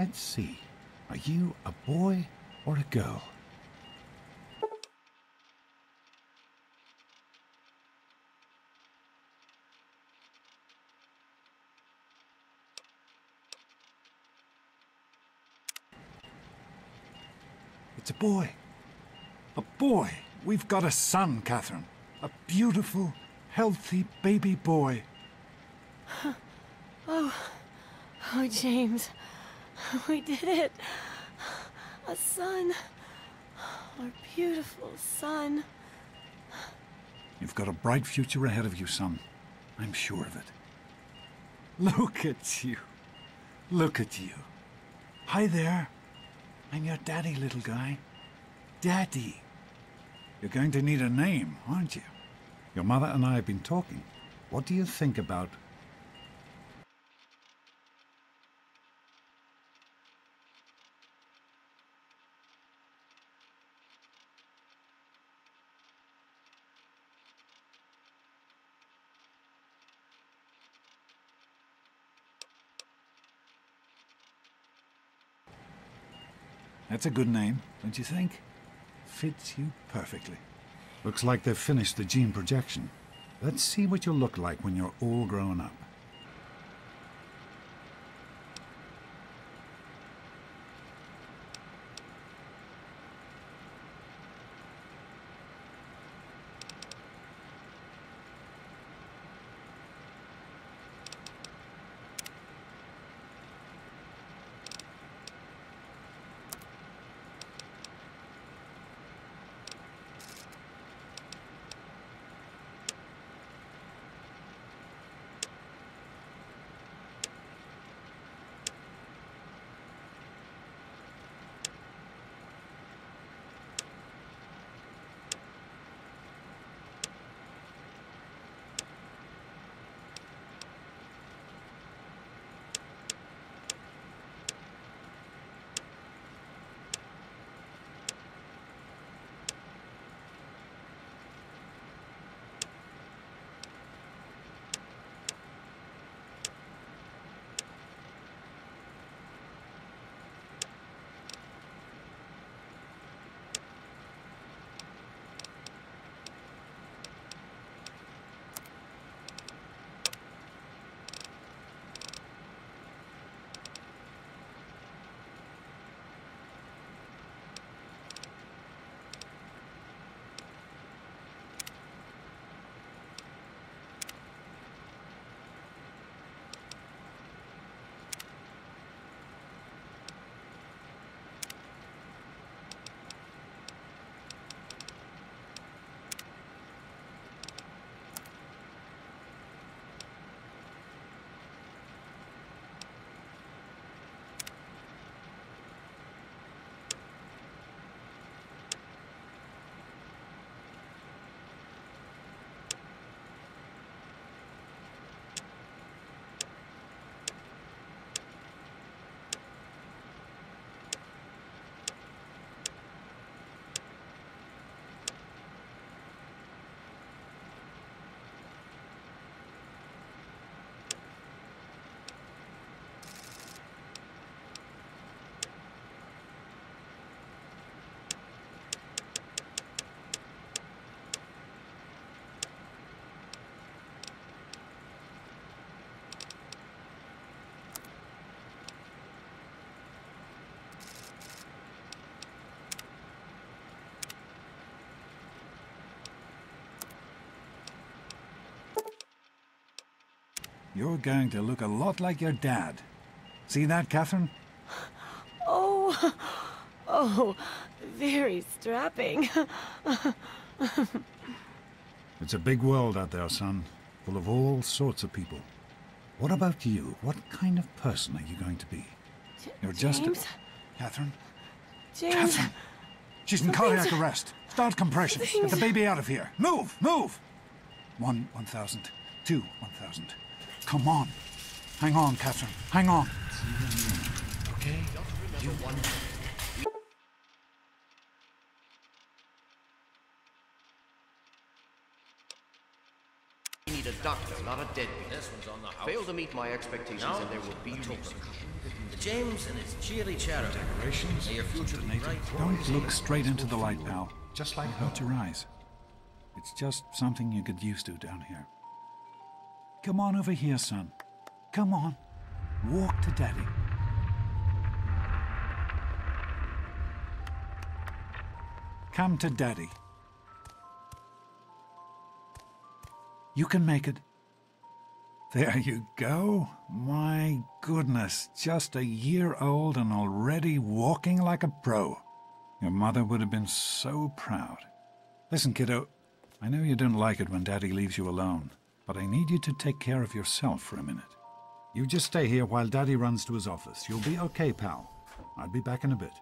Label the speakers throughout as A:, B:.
A: Let's see. Are you a boy or a girl? It's a boy. A boy. We've got a son, Catherine. A beautiful, healthy baby boy.
B: Oh, James. We did it. A son. Our beautiful son.
A: You've got a bright future ahead of you, son. I'm sure of it. Look at you. Look at you. Hi there. I'm your daddy, little guy. Daddy. You're going to need a name, aren't you? Your mother and I have been talking. What do you think about... That's a good name, don't you think? Fits you perfectly. Looks like they've finished the gene projection. Let's see what you'll look like when you're all grown up. You're going to look a lot like your dad. See that, Catherine?
B: Oh, oh, very strapping.
A: It's a big world out there, son, full of all sorts of people. What about you? What kind of person are you going to be? You're just
B: James?
A: Catherine?
B: James?
A: Catherine! She's in cardiac arrest. Start compressions. Get the baby out of here. Move! Move! 1,000. 2, 1,000. Come on. Hang on, Catherine. Hang on. Okay? You won.
C: need a doctor, not a deadbeat. This one's on the house. Fail to meet my expectations and there will be repercussions. James and his cheery chatter.
A: Decorations.
C: May your future be bright.
A: Don't look straight into the light, pal. Just like hurt your eyes. It's just something you get used to down here. Come on over here, son. Come on. Walk to Daddy. Come to Daddy. You can make it. There you go. My goodness, just a year old and already walking like a pro. Your mother would have been so proud. Listen, kiddo, I know you don't like it when Daddy leaves you alone, but I need you to take care of yourself for a minute. You just stay here while Daddy runs to his office. You'll be okay, pal. I'll be back in a bit.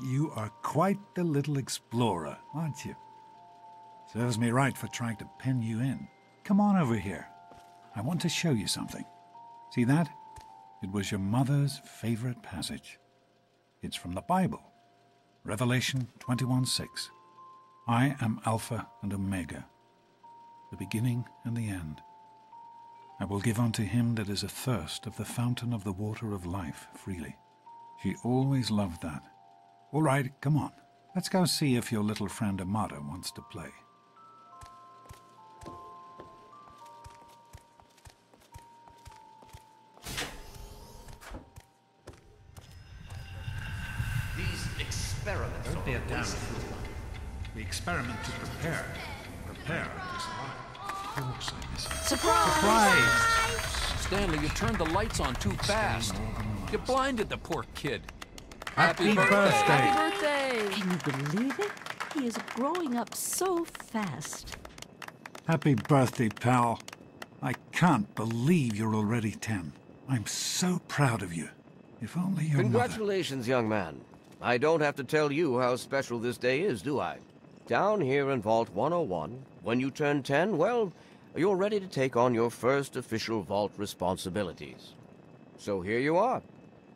A: You are quite the little explorer, aren't you? Serves me right for trying to pen you in. Come on over here. I want to show you something. See that? It was your mother's favorite passage. It's from the Bible. Revelation 21:6. I am Alpha and Omega, the beginning and the end. I will give unto him that is athirst of the fountain of the water of life freely. She always loved that. All right, come on. Let's go see if your little friend Amada wants to play.
C: These experiments
A: Don't be a damn fool. We experiment to prepare. Prepare to survive. Of course I miss you.
B: Surprise!
D: Stanley, you turned the lights on too fast. You blinded the poor kid.
A: Happy birthday!
B: Happy birthday!
E: Can you believe it? He is growing up so fast.
A: Happy birthday, pal. I can't believe you're already 10. I'm so proud of you. If only your mother...
C: Congratulations, young man. I don't have to tell you how special this day is, do I? Down here in Vault 101, when you turn 10, well, you're ready to take on your first official Vault responsibilities. So here you are.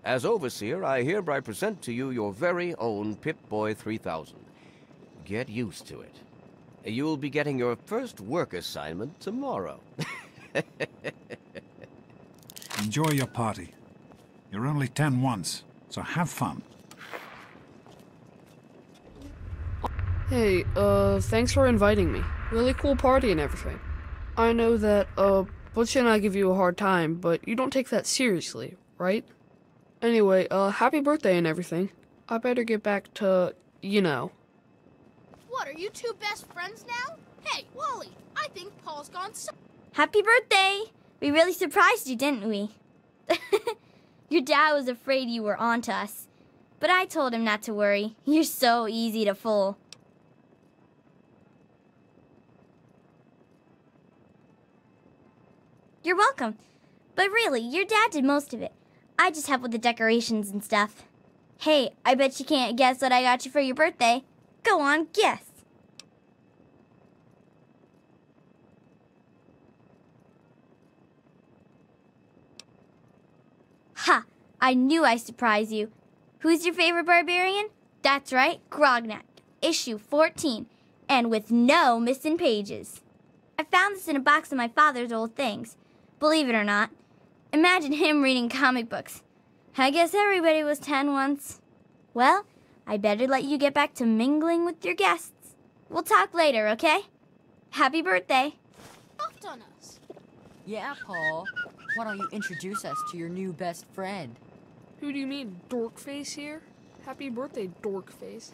C: As overseer, I hereby present to you your very own Pip-Boy 3000. Get used to it. You'll be getting your first work assignment tomorrow.
A: Enjoy your party. You're only 10 once, so have fun.
B: Hey, thanks for inviting me. Really cool party and everything. I know that, Butch and I give you a hard time, but you don't take that seriously, right? Anyway, happy birthday and everything. I better get back to, you know.
F: What, are you two best friends now? Hey, Wally, I think Paul's gone
G: Happy birthday! We really surprised you, didn't we? Your dad was afraid you were onto us. But I told him not to worry. You're so easy to fool. You're welcome. But really, your dad did most of it. I just helped with the decorations and stuff. Hey, I bet you can't guess what I got you for your birthday. Go on, guess. Ha! I knew I'd surprise you. Who's your favorite barbarian? That's right, Grognak, issue 14, and with no missing pages. I found this in a box of my father's old things. Believe it or not. Imagine him reading comic books. I guess everybody was 10 once. Well, I better let you get back to mingling with your guests. We'll talk later, okay? Happy birthday.
F: soft on us.
H: Yeah, Paul. Why don't you introduce us to your new best friend?
B: Who do you mean, Dorkface here? Happy birthday, Dorkface.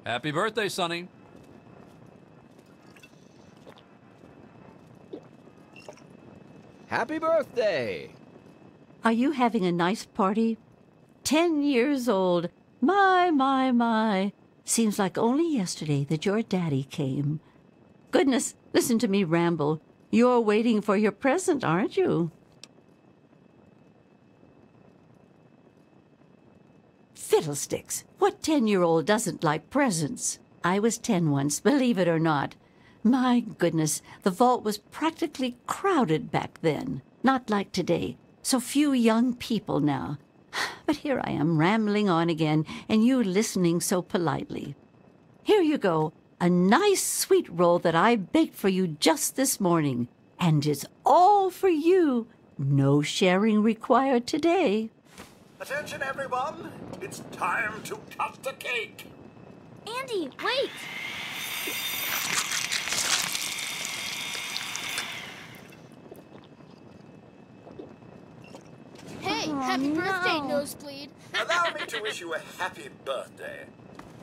D: Happy birthday, Sonny.
C: Happy birthday!
I: Are you having a nice party? 10 years old. My. Seems like only yesterday that your daddy came. Goodness, listen to me ramble. You're waiting for your present, aren't you? Fiddlesticks! What 10-year-old doesn't like presents? I was 10 once, believe it or not. My goodness, the vault was practically crowded back then. Not like today. So few young people now. But here I am rambling on again, and you listening so politely. Here you go, a nice sweet roll that I baked for you just this morning. And it's all for you. No sharing required today.
J: Attention, everyone! It's time to cut the cake!
G: Andy, wait!
F: Hey, happy birthday, Nosebleed.
J: Allow me to wish you a happy birthday.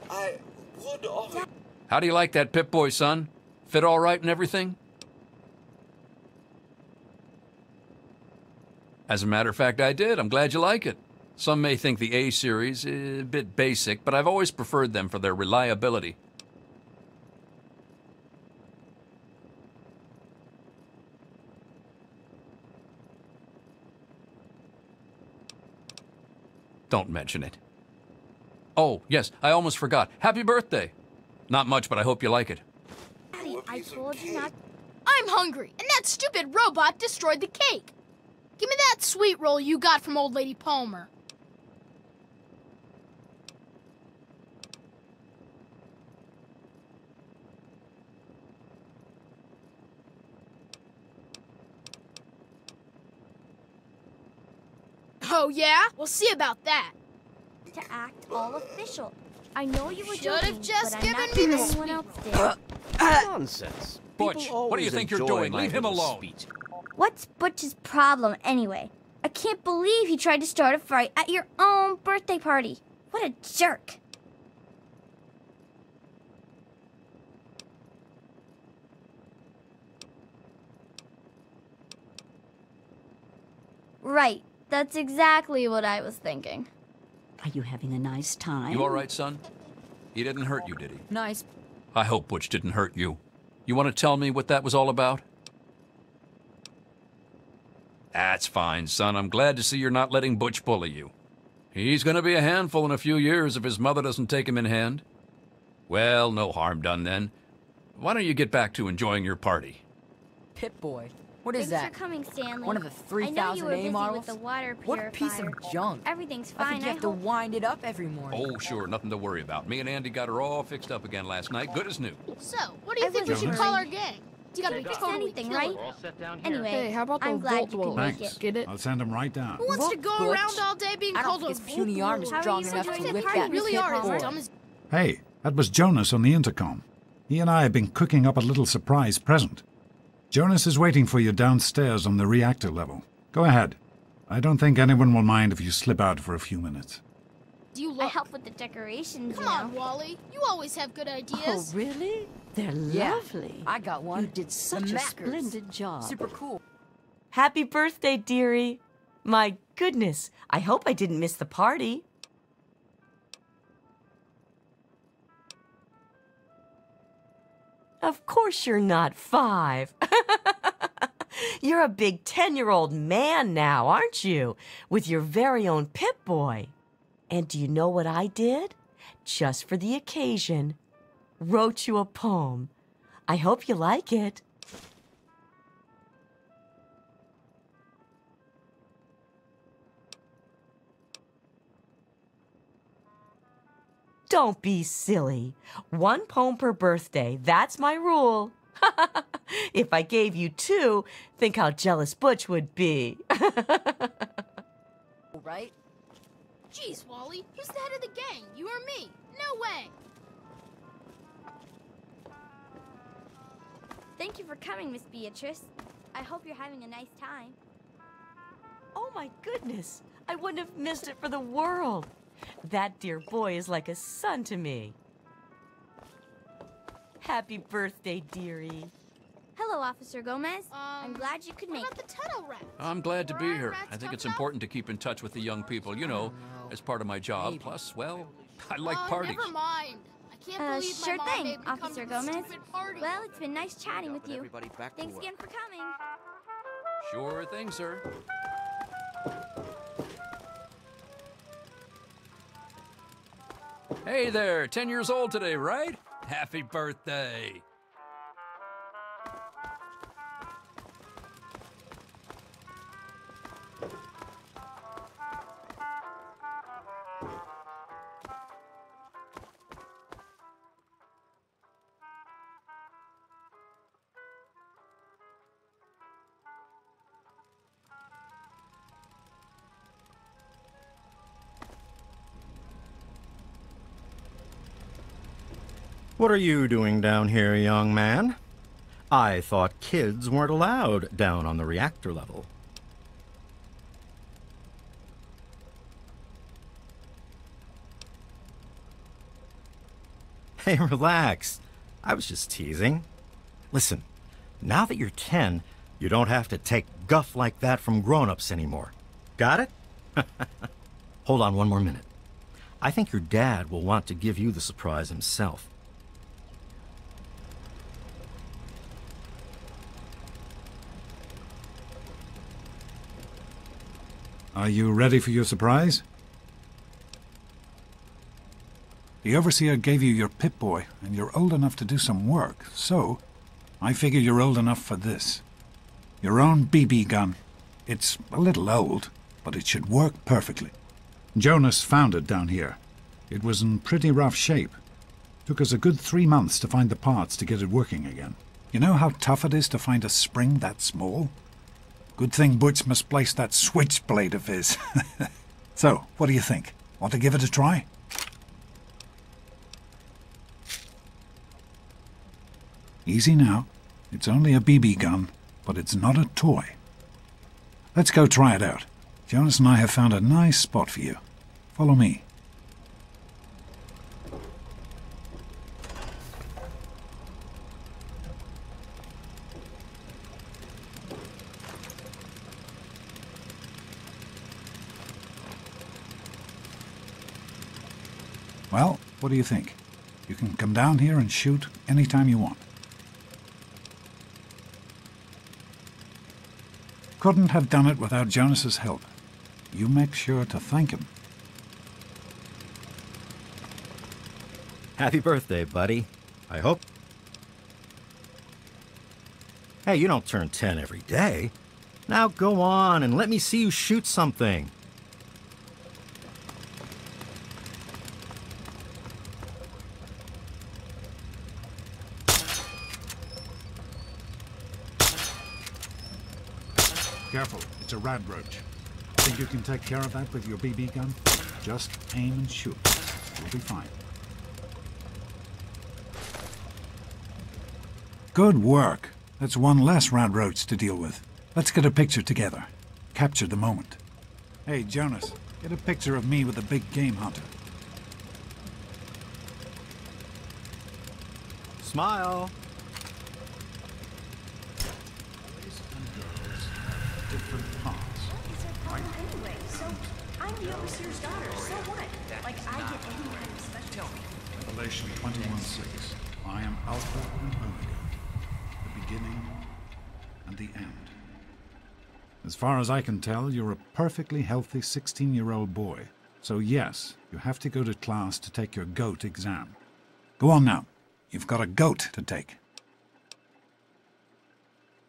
J: I would offer...
D: How do you like that Pip-Boy, son? Fit all right and everything? As a matter of fact, I did. I'm glad you like it. Some may think the A series is a bit basic, but I've always preferred them for their reliability. Don't mention it. Oh, yes, I almost forgot. Happy birthday! Not much, but I hope you like it.
G: Daddy, I told you not.
F: I'm hungry, and that stupid robot destroyed the cake. Give me that sweet roll you got from Old Lady Palmer. Oh, yeah? We'll see about that.
G: To act all official. I know you were
F: Should've
G: joking,
F: just
G: but I'm not
F: given me
G: sure
F: the
G: anyone else did.
C: Nonsense.
D: Butch,
C: People
D: what do you
C: always
D: think you're
C: enjoy
D: doing?
C: my
D: Leave him
C: little
D: alone.
C: speech.
G: What's Butch's problem, anyway? I can't believe he tried to start a fight at your own birthday party. What a jerk. Right. That's exactly what I was thinking.
I: Are you having a nice time?
D: You all right, son? He didn't hurt you, did he?
H: Nice.
D: I hope Butch didn't hurt you. You want to tell me what that was all about? That's fine, son. I'm glad to see you're not letting Butch bully you. He's going to be a handful in a few years if his mother doesn't take him in hand. Well, no harm done then. Why don't you get back to enjoying your party?
H: Pip-Boy. What is
G: Thanks
H: that?
G: for coming, Stanley.
H: One of the
G: I know you were
H: 3000 A
G: busy
H: models?
G: with the water
H: What
G: purifier.
H: a piece of junk.
G: Everything's
H: I
G: fine.
H: think you have to
G: hope.
H: wind it up every morning.
D: Oh, sure, nothing to worry about. Me and Andy got her all fixed up again last night, good as new.
F: So, what do you
G: I
F: think we
G: wasn't
F: should call
G: worried.
F: our gang? It's gotta be
G: Fix
F: totally
G: anything,
F: killer.
G: right? Anyway,
B: Hey, how about the
G: I'm glad
B: vault
G: you could
B: dwellers?
G: make
A: Thanks.
G: it.
B: Get it?
A: I'll send him right down.
F: Who wants to
H: Look,
F: go
H: Butch,
F: around all day being
H: I don't
F: called
H: think
F: a
H: his puny arm is
G: How are
H: strong
G: you
H: enough to
G: enjoying the
H: lift
G: party,
H: that
F: really
G: Mr.
F: are
G: Paul?
F: as dumb as...
A: Hey, that was Jonas on the intercom. He and I have been cooking up a little surprise present. Jonas is waiting for you downstairs on the reactor level. Go ahead. I don't think anyone will mind if you slip out for a few minutes.
F: Do you
G: I
F: look...
G: help with the decorations,
F: Come
G: you know.
F: on, Wally. You always have good
I: Oh,
F: ideas.
I: really? They're
H: Yeah,
I: lovely.
H: I got one.
I: You did such
H: The
I: a
H: Mackers.
I: splendid job.
H: Super cool.
K: Happy birthday, dearie. My goodness, I hope I didn't miss the party. Of course you're not 5. You're a big 10-year-old man now, aren't you? With your very own Pip-Boy. And do you know what I did? Just for the occasion. Wrote you a poem. I hope you like it. Don't be silly. 1 poem per birthday. That's my rule. If I gave you 2, think how jealous Butch would be.
H: Right?
F: Jeez, Wally. Who's the head of the gang? You or me? No way.
G: Thank you for coming, Miss Beatrice. I hope you're having a nice time.
K: Oh my goodness. I wouldn't have missed it for the world. That dear boy is like a son to me. Happy birthday, dearie.
G: Hello, Officer Gomez. I'm glad you could
F: What
G: make
F: about
G: it.
F: the tunnel rats?
D: I'm glad to
F: Were
D: be
F: iron
D: here.
F: rats
D: I think
F: tough
D: it's
F: enough?
D: important to keep in touch with the young people, you know, as part of my job.
H: Maybe.
D: Plus, well, I like parties.
F: Never mind. I can't believe
G: Sure
F: my mom
G: thing,
F: made me come
G: Officer
F: to this
G: Gomez.
F: stupid party.
G: Well, it's been nice chatting with
C: But
G: you.
C: everybody back to
G: Thanks
C: work.
G: again for coming.
D: Sure thing, sir. Hey there, 10 years old today, right? Happy birthday.
L: What are you doing down here, young man? I thought kids weren't allowed down on the reactor level. Hey, relax. I was just teasing. Listen, now that you're 10, you don't have to take guff like that from grown-ups anymore. Got it? Hold on one more minute. I think your dad will want to give you the surprise himself.
A: Are you ready for your surprise? The Overseer gave you your Pip-Boy, and you're old enough to do some work, so I figure you're old enough for this. Your own BB gun. It's a little old, but it should work perfectly. Jonas found it down here. It was in pretty rough shape. Took us a good 3 months to find the parts to get it working again. You know how tough it is to find a spring that small? Good thing Butch misplaced that switchblade of his. So, what do you think? Want to give it a try? Easy now. It's only a BB gun, but it's not a toy. Let's go try it out. Jonas and I have found a nice spot for you. Follow me. Well, what do you think? You can come down here and shoot anytime you want. Couldn't have done it without Jonas's help. You make sure to thank him.
L: Happy birthday, buddy. I hope... Hey, you don't turn 10 every day. Now go on and let me see you shoot something.
A: Careful, it's a radroach. Think you can take care of that with your BB gun? Just aim and shoot. You'll be fine. Good work. That's one less radroach to deal with. Let's get a picture together. Capture the moment. Hey, Jonas, get a picture of me with a big game hunter.
L: Smile.
A: Different parts. Right?
M: Anyway, so I'm the overseer's daughter, so what? Like, I get any kind of special.
A: Revelation 21:6. I am Alpha and Omega, the beginning and the end. As far as I can tell, you're a perfectly healthy 16-year-old boy. So yes, you have to go to class to take your GOAT exam. Go on now. You've got a GOAT to take.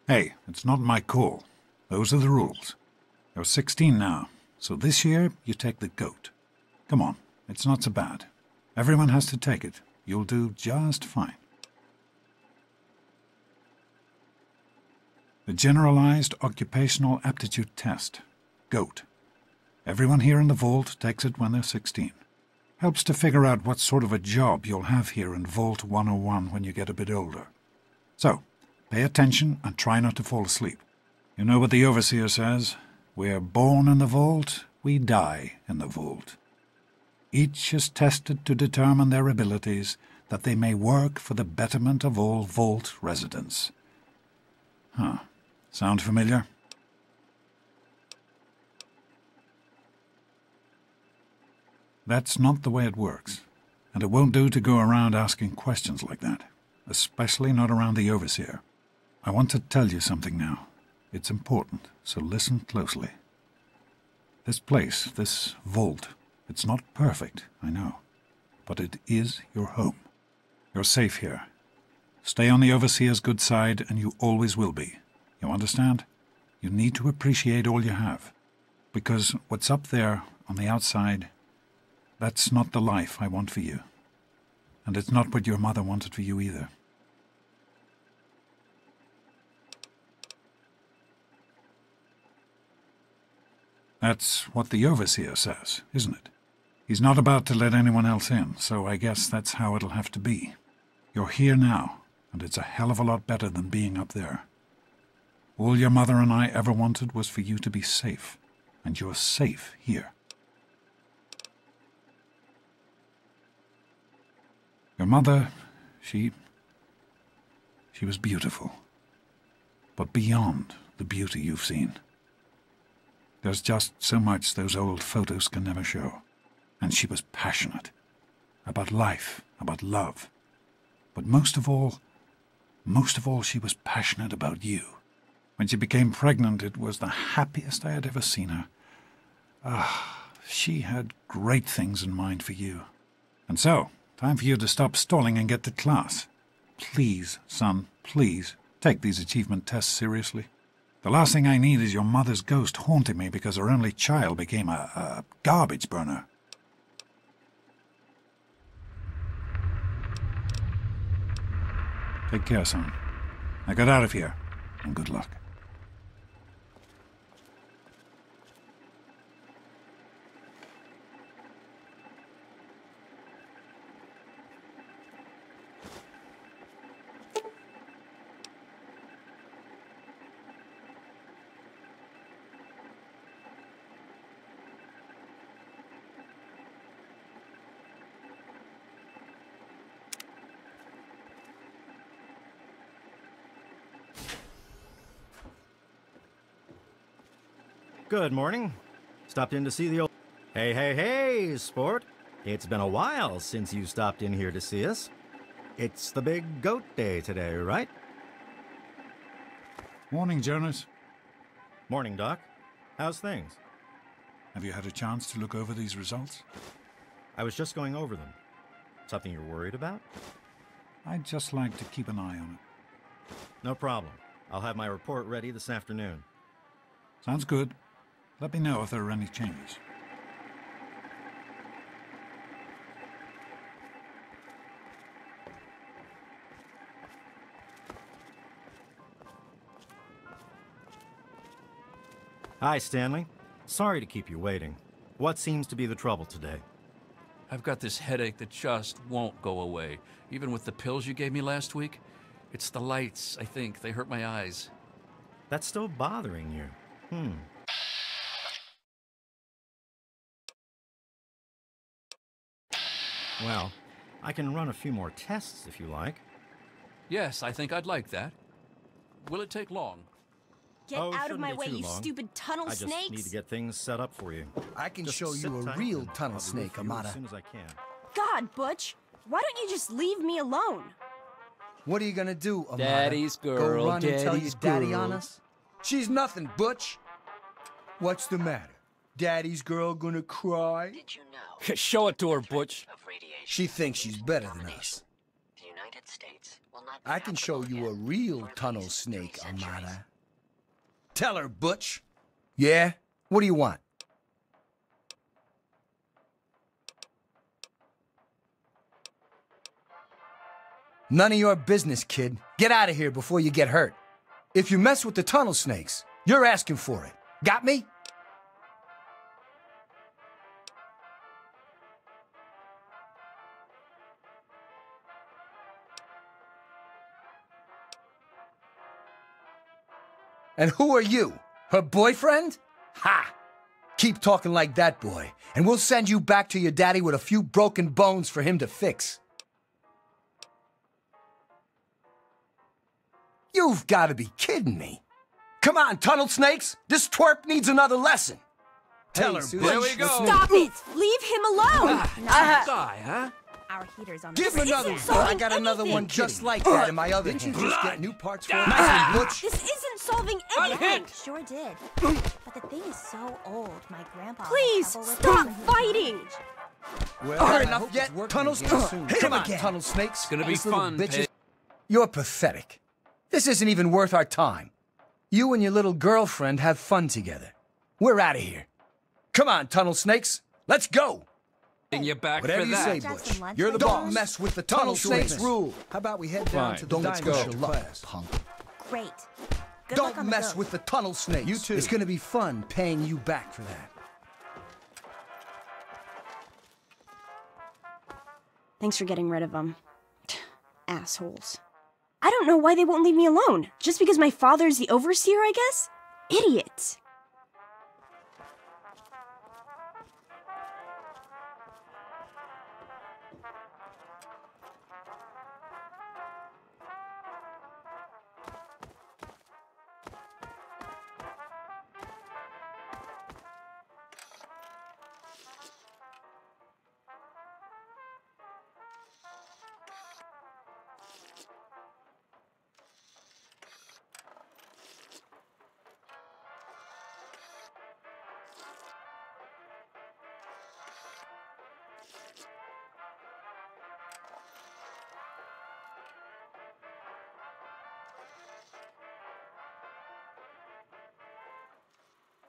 A: Hey, it's not my call. Those are the rules. You're 16 now, so this year you take the GOAT. Come on, it's not so bad. Everyone has to take it. You'll do just fine. The Generalized Occupational Aptitude Test, GOAT. Everyone here in the Vault takes it when they're 16. Helps to figure out what sort of a job you'll have here in Vault 101 when you get a bit older. So, pay attention and try not to fall asleep. You know what the Overseer says? We're born in the Vault, we die in the Vault. Each is tested to determine their abilities, that they may work for the betterment of all Vault residents. Huh. Sound familiar? That's not the way it works, and it won't do to go around asking questions like that, especially not around the Overseer. I want to tell you something now. It's important, so listen closely. This place, this Vault, it's not perfect, I know, but it is your home. You're safe here. Stay on the Overseer's good side, and you always will be. You understand? You need to appreciate all you have, because what's up there on the outside, that's not the life I want for you. And it's not what your mother wanted for you either. That's what the Overseer says, isn't it? He's not about to let anyone else in, so I guess that's how it'll have to be. You're here now, and it's a hell of a lot better than being up there. All your mother and I ever wanted was for you to be safe, and you're safe here. Your mother, she was beautiful, but beyond the beauty you've seen. There's just so much those old photos can never show. And she was passionate. About life, about love. But most of all, she was passionate about you. When she became pregnant, it was the happiest I had ever seen her. She had great things in mind for you. And so, time for you to stop stalling and get to class. Please, son, please, take these achievement tests seriously. The last thing I need is your mother's ghost haunting me because her only child became a garbage burner. Take care, son. Now get out of here, and good luck.
L: Good morning. Stopped in to see the old... Hey, sport. It's been a while since you stopped in here to see us. It's the big goat day today, right?
A: Morning, Jonas.
L: Morning, Doc. How's things?
A: Have you had a chance to look over these results?
L: I was just going over them. Something you're worried about?
A: I'd just like to keep an eye on it.
L: No problem. I'll have my report ready this afternoon.
A: Sounds good. Let me know if there are any changes.
L: Hi, Stanley. Sorry to keep you waiting. What seems to be the trouble today?
D: I've got this headache that just won't go away, even with the pills you gave me last week. It's the lights, I think. They hurt my eyes.
L: That's still bothering you. Well, I can run a few more tests if you like.
D: Yes, I think I'd like that. Will it take long?
M: Get out of
L: shouldn't
M: my
L: be
M: way,
L: too
M: you
L: long.
M: stupid tunnel
L: I
M: snakes!
L: just need to get things set up for you.
N: I can
L: Just
N: show
L: sit
N: you a
L: tight
N: real
L: and
N: tunnel
L: I'll be
N: snake,
L: with you
N: Amata.
L: as soon as I can.
M: God, Butch, why don't you just leave me alone?
N: What are you gonna do, Amata?
O: Daddy's girl,
N: Go run and tell your
O: daddy's
N: daddy on
O: girl.
N: us? She's nothing, Butch. What's the matter? Daddy's girl gonna cry?
P: Did you know?
O: Show it to her, Butch.
P: Of radiation.
N: She thinks she's better than us.
P: The United States will not be
N: I can show you a
P: habitable
N: real
P: again for at
N: tunnel
P: least
N: snake,
P: 3 centuries.
N: Amata. Tell her, Butch. Yeah? What do you want? None of your business, kid. Get out of here before you get hurt. If you mess with the tunnel snakes, you're asking for it. Got me? And who are you? Her boyfriend? Ha! Keep talking like that, boy, and we'll send you back to your daddy with a few broken bones for him to fix. You've got to be kidding me. Come on, tunnel snakes. This twerp needs another lesson. Tell her,
O: Susan.
N: Butch.
O: There we go.
M: Stop it! Leave him alone!
D: Nice guy, huh?
M: Our heater's on.
N: Give
M: This
N: another
M: isn't
N: one. I
M: solving
N: got another
M: anything.
N: one just like that in my other hand. Didn't you just get new parts for it? Nice one, Butch.
M: This isn't solving anything.
Q: Sure did. But the thing is so old, my grandpa. had
M: Please
Q: trouble with it
M: stop
Q: when he was
M: fighting.
N: Well,
O: All right,
N: enough yet. Tunnel snakes. Come on, tunnel snakes.
D: It's gonna be
N: These little
D: fun,
N: bitches.
D: Peg.
N: You're pathetic. This isn't even worth our time. You and your little girlfriend have fun together. We're out of here. Come on, tunnel snakes. Let's go.
D: You back
N: Whatever
D: for
N: you
D: that.
N: say,
Q: Grab
N: Butch.
Q: some lunch
N: You're the
Q: later
N: boss.
Q: on?
N: Don't mess with the tunnel snakes
Q: snakes.
N: rule. How about we head down to the
O: Fine,
N: diner
O: let's
N: and
O: go.
N: show class, punk?
Q: Great. Good
N: Don't
Q: luck on the
N: mess
Q: goat.
N: with the tunnel snakes.
O: You too.
N: It's gonna be fun paying you back for that.
M: Thanks for getting rid of them. Assholes. I don't know why they won't leave me alone. Just because my father's the overseer, I guess? Idiots.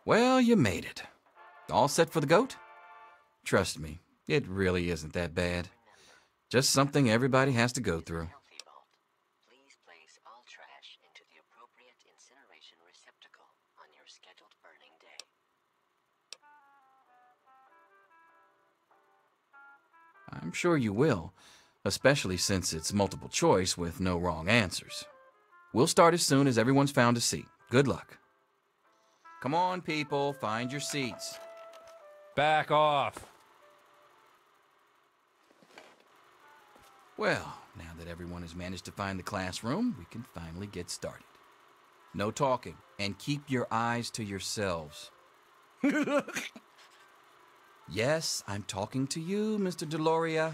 D: Well, you made it. All set for the goat? Trust me, it really isn't that bad. Just something everybody has to go through.
P: Healthy vault. Please place all trash into the appropriate incineration receptacle on your scheduled burning day.
D: I'm sure you will, especially since it's multiple choice with no wrong answers. We'll start as soon as everyone's found a seat. Good luck. Come on, people, find your seats.
O: Back off.
D: Well, now that everyone has managed to find the classroom, we can finally get started. No talking, and keep your eyes to yourselves. Yes, I'm talking to you, Mr. Deloria.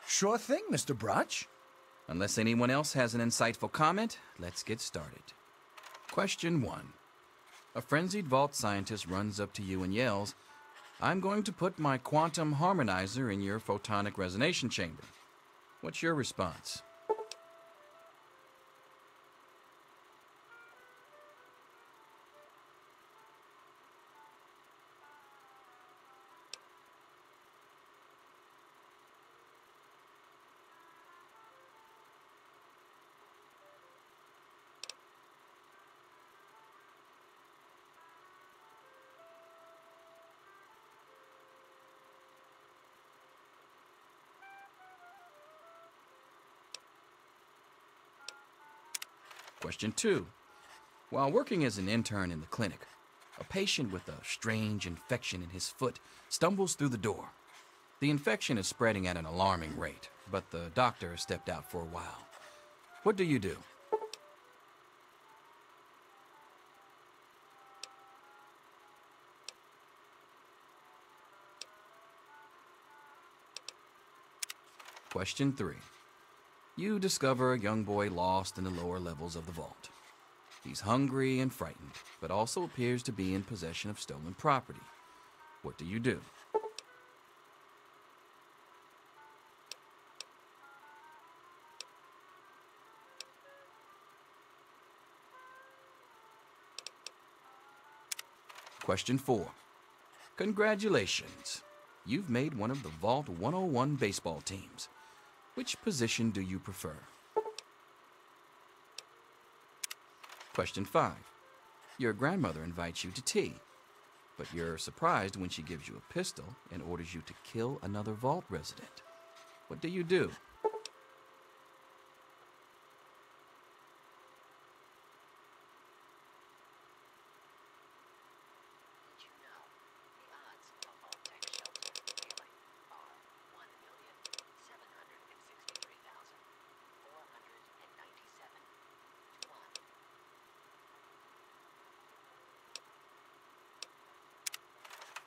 N: Sure thing, Mr. Brotch.
D: Unless anyone else has an insightful comment, let's get started. Question 1. A frenzied vault scientist runs up to you and yells, "I'm going to put my quantum harmonizer in your photonic resonation chamber." What's your response? Question 2. While working as an intern in the clinic, a patient with a strange infection in his foot stumbles through the door. The infection is spreading at an alarming rate, but the doctor has stepped out for a while. What do you do? Question 3. You discover a young boy lost in the lower levels of the vault. He's hungry and frightened, but also appears to be in possession of stolen property. What do you do? Question 4. Congratulations. You've made one of the Vault 101 baseball teams. Which position do you prefer? Question 5. Your grandmother invites you to tea, but you're surprised when she gives you a pistol and orders you to kill another Vault resident. What do you do?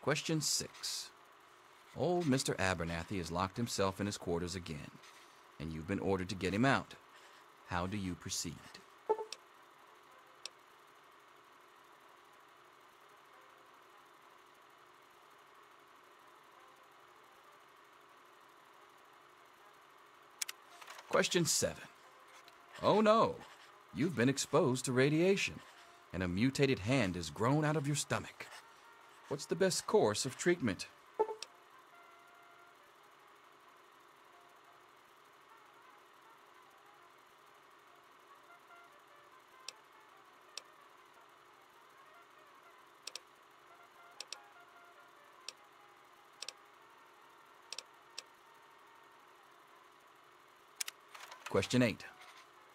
D: Question 6. Old Mr. Abernathy has locked himself in his quarters again, and you've been ordered to get him out. How do you proceed? Question 7. Oh no, you've been exposed to radiation, and a mutated hand has grown out of your stomach. What's the best course of treatment? Question 8.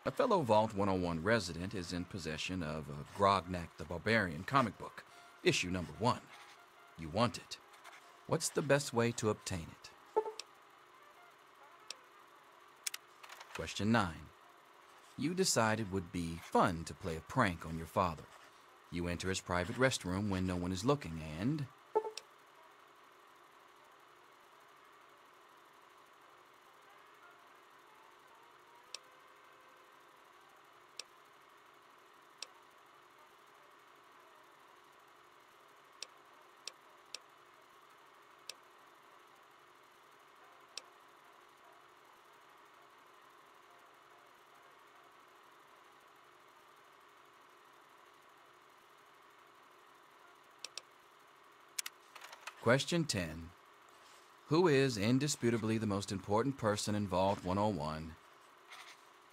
D: A fellow Vault 101 resident is in possession of a Grognak the Barbarian comic book, issue number 1. You want it. What's the best way to obtain it? Question 9. You decide it would be fun to play a prank on your father. You enter his private restroom when no one is looking and... Question 10. Who is indisputably the most important person in Vault 101?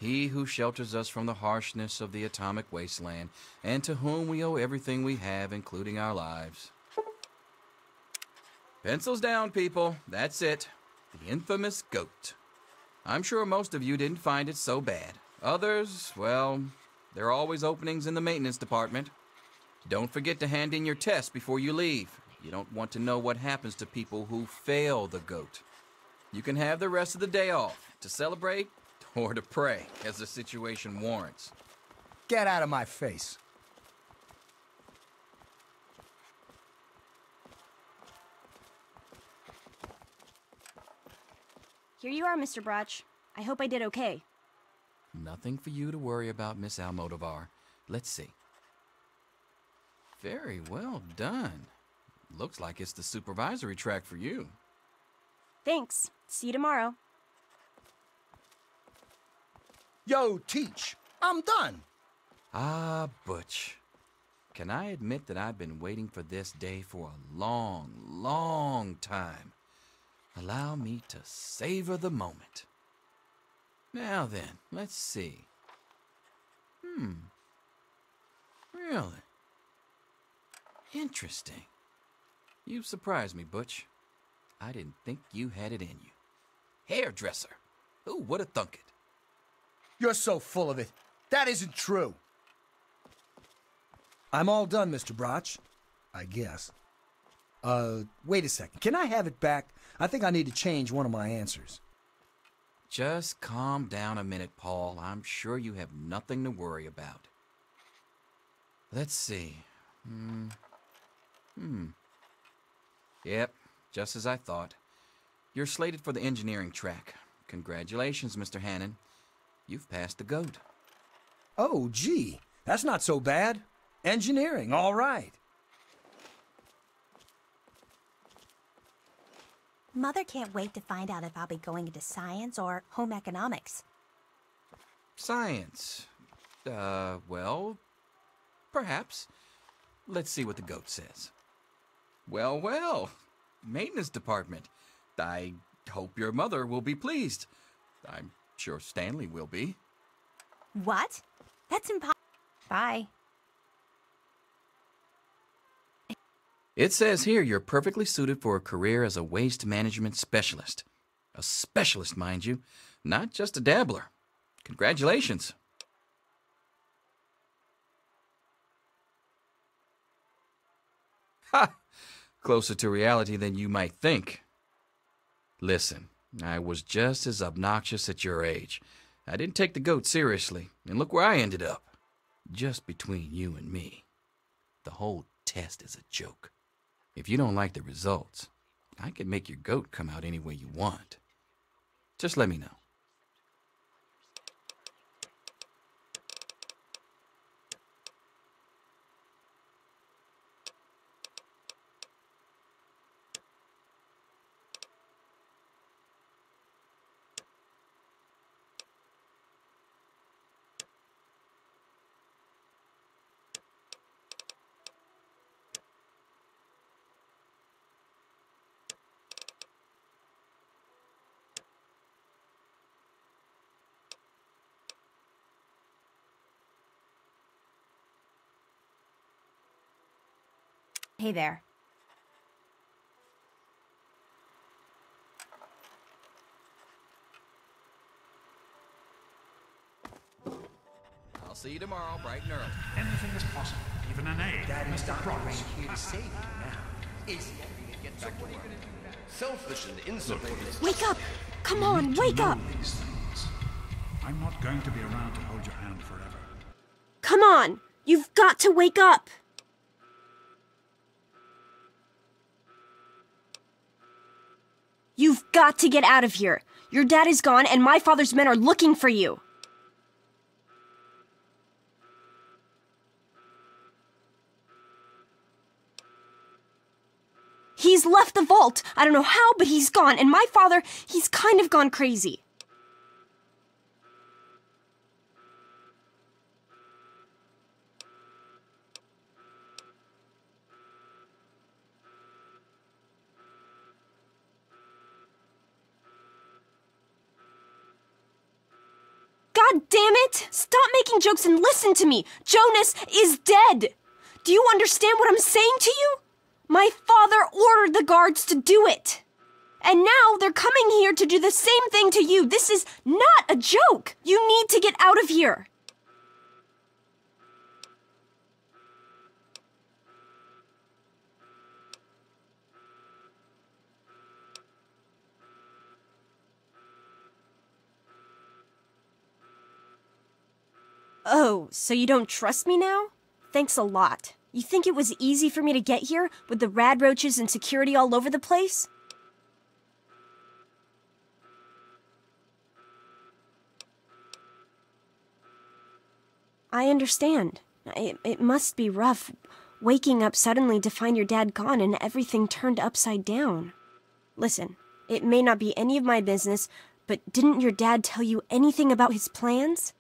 D: He who shelters us from the harshness of the atomic wasteland, and to whom we owe everything we have, including our lives. Pencils down, people. That's it. The infamous goat. I'm sure most of you didn't find it so bad. Others, well, there are always openings in the maintenance department. Don't forget to hand in your test before you leave. You don't want to know what happens to people who fail the goat. You can have the rest of the day off to celebrate or to pray as the situation warrants.
N: Get out of my face.
M: Here you are, Mr. Brotch. I hope I did okay.
D: Nothing for you to worry about, Miss Almodovar. Let's see. Very well done. Looks like it's the supervisory track for you.
M: Thanks. See you tomorrow.
N: Yo, Teach, I'm done.
D: Ah, Butch. Can I admit that I've been waiting for this day for a long, long time? Allow me to savor the moment. Now then, let's see. Really? Interesting. You've surprised me, Butch. I didn't think you had it in you. Hairdresser. Who would have thunk it?
N: You're so full of it. That isn't true. I'm all done, Mr. Broch. I guess. Wait a second. Can I have it back? I think I need to change one of my answers.
D: Just calm down a minute, Paul. I'm sure you have nothing to worry about. Let's see. Yep, just as I thought. You're slated for the engineering track. Congratulations, Mr. Hannon. You've passed the GOAT.
N: Oh, gee. That's not so bad. Engineering, all right.
Q: Mother can't wait to find out if I'll be going into science or home economics.
D: Science. Well, perhaps. Let's see what the GOAT says. Well. Maintenance department. I hope your mother will be pleased. I'm sure Stanley will be.
Q: What? That's impossible.
G: Bye.
D: It says here you're perfectly suited for a career as a waste management specialist. A specialist, mind you, not just a dabbler. Congratulations. Ha! Closer to reality than you might think. Listen, I was just as obnoxious at your age. I didn't take the GOAT seriously, and look where I ended up. Just between you and me. The whole test is a joke. If you don't like the results, I can make your GOAT come out any way you want. Just let me know.
Q: Hey there.
D: I'll see you tomorrow, bright and early.
A: Anything is possible, even an egg.
N: Daddy's
A: Mr.
N: not
A: Broch.
N: here to save you now. Is he?
C: Selfish and insubordinate.
M: Wake up! Come on, wake up!
A: These things. I'm not going to be around to hold your hand forever.
M: Come on! You've got to wake up! You've got to get out of here. Your dad is gone, and my father's men are looking for you. He's left the vault. I don't know how, but he's gone. And my father, he's kind of gone crazy. God damn it! Stop making jokes and listen to me! Jonas is dead! Do you understand what I'm saying to you? My father ordered the guards to do it! And now they're coming here to do the same thing to you! This is not a joke! You need to get out of here! Oh, so you don't trust me now? Thanks a lot. You think it was easy for me to get here, with the rad roaches and security all over the place? I understand. It must be rough, waking up suddenly to find your dad gone and everything turned upside down. Listen, it may not be any of my business, but didn't your dad tell you anything about his plans?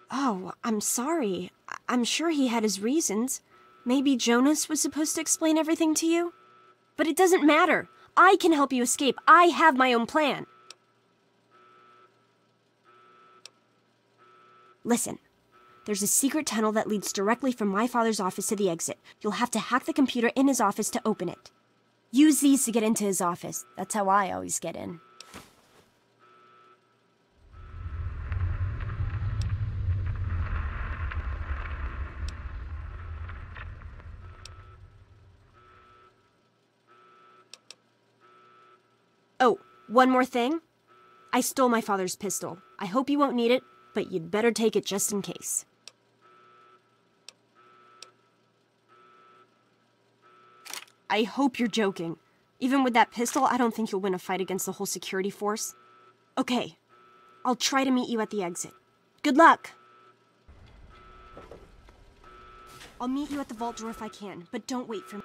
M: Oh, I'm sorry. I'm sure he had his reasons. Maybe Jonas was supposed to explain everything to you? But it doesn't matter. I can help you escape. I have my own plan. Listen, there's a secret tunnel that leads directly from my father's office to the exit. You'll have to hack the computer in his office to open it. Use these to get into his office. That's how I always get in. One more thing. I stole my father's pistol. I hope you won't need it, but you'd better take it just in case. I hope you're joking. Even with that pistol, I don't think you'll win a fight against the whole security force. Okay, I'll try to meet you at the exit. Good luck! I'll meet you at the vault door if I can, but don't wait for me.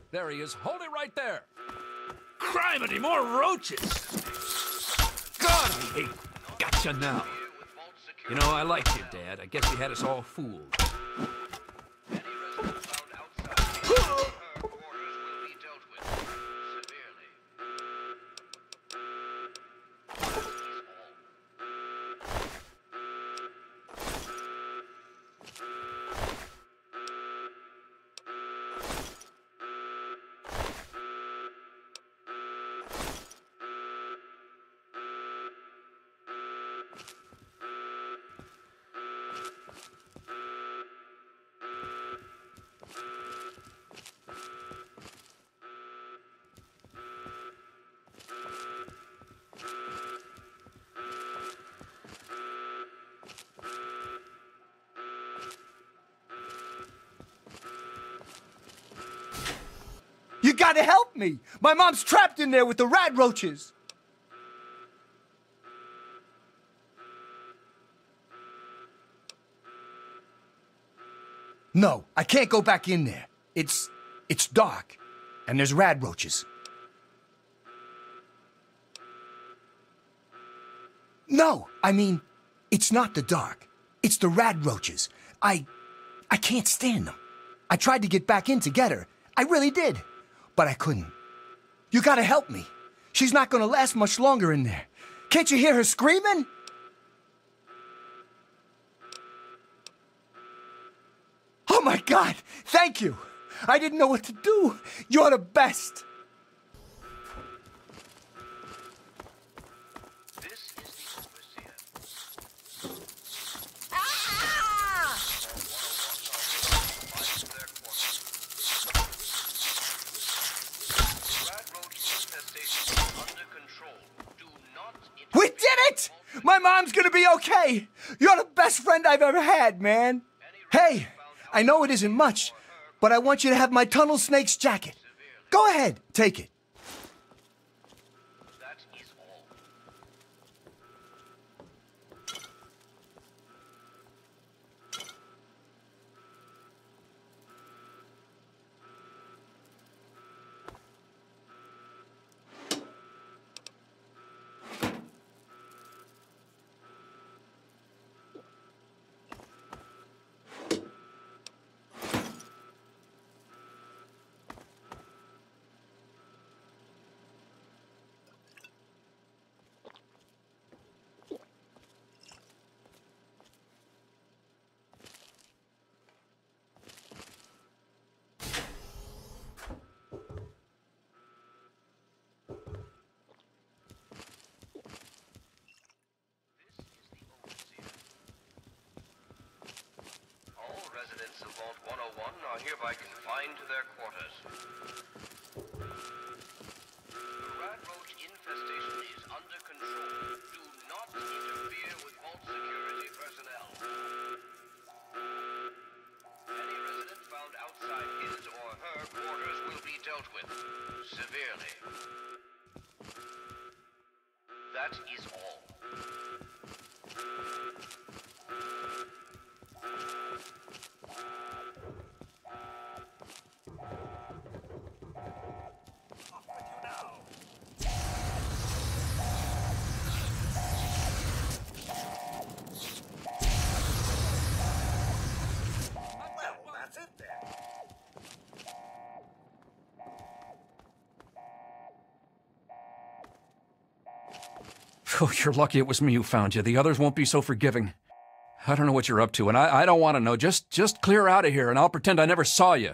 O: There he is. Hold it right there. Criminy, more roaches. God, I hate. Gotcha now. You know, I liked you, Dad. I guess you had us all fooled.
N: You gotta help me! My mom's trapped in there with the rat roaches! No, I can't go back in there. It's dark, and there's rat roaches. No, I mean, it's not the dark. It's the rat roaches. I can't stand them. I tried to get back in to get her. I really did. But I couldn't. You gotta help me. She's not gonna last much longer in there. Can't you hear her screaming? Oh my God, thank you. I didn't know what to do. You're the best. We did it! My mom's gonna be okay! You're the best friend I've ever had, man! Hey, I know it isn't much, but I want you to have my tunnel snake's jacket. Go ahead, take it.
C: Are hereby confined to their quarters. The rat roach infestation is under control. Do not interfere with vault security personnel. Any resident found outside his or her quarters will be dealt with severely. That is all.
O: Oh, you're lucky it was me who found you. The others won't be so forgiving. I don't know what you're up to, and I don't want to know. Just clear out of here, and I'll pretend I never saw you.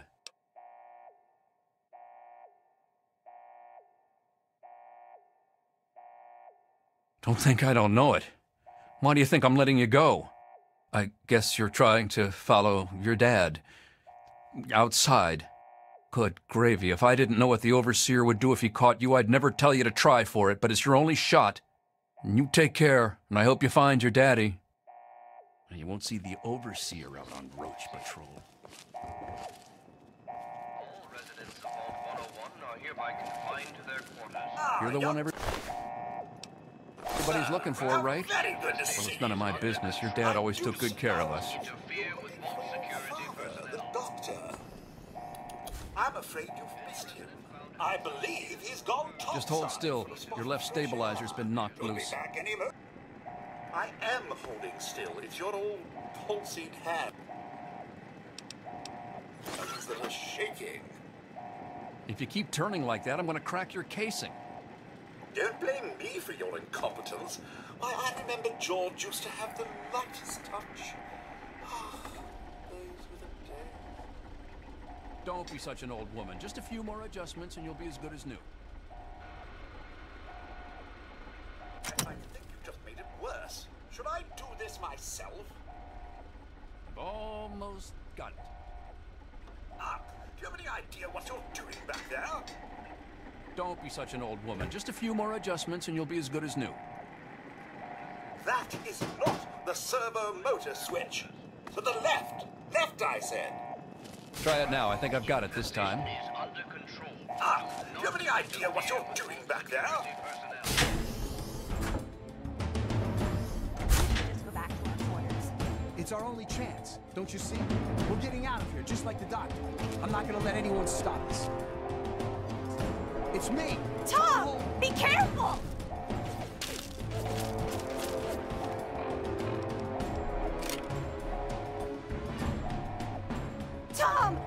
O: Don't think I don't know it. Why do you think I'm letting you go? I guess you're trying to follow your dad. Outside. Good gravy. If I didn't know what the Overseer would do if he caught you, I'd never tell you to try for it, but it's your only shot. And you take care, and I hope you find your daddy. And you won't see the Overseer out on Roach Patrol.
C: All residents of Vault 101 are hereby confined to their quarters.
O: You're the one everybody's looking for, right? Well, it's none of my business. Your dad always took good care of us.
C: Interfere with vault security personnel.
J: Doctor, I'm afraid you've missed him. I believe he's gone topside.
O: Just hold still. Your left stabilizer's been knocked
J: He'll be
O: loose.
J: back any moment. I am holding still. It's your old pulsing hand that are shaking.
O: If you keep turning like that, I'm going to crack your casing.
J: Don't blame me for your incompetence. Why, I remember George used to have the lightest touch. Those were the days.
O: Don't be such an old woman. Just a few more adjustments and you'll be as good as new.
J: I think you just made it worse. Should I do this myself?
O: I've almost got it.
J: Do you have any idea what you're doing back there?
O: Don't be such an old woman. Just a few more adjustments and you'll be as good as new.
J: That is not the servo motor switch. To the left. Left, I said.
O: Try it now. I think I've got it this time.
J: Do you have any idea what you're doing back there?
R: Just go back to our quarters. It's our only chance, don't you see? We're getting out of here, just like the doctor. I'm not gonna let anyone stop us. It's me!
M: Tom! Be careful! Tom!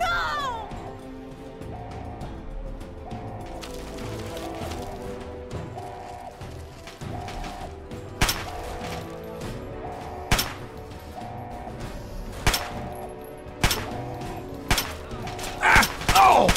M: No!
O: Oh!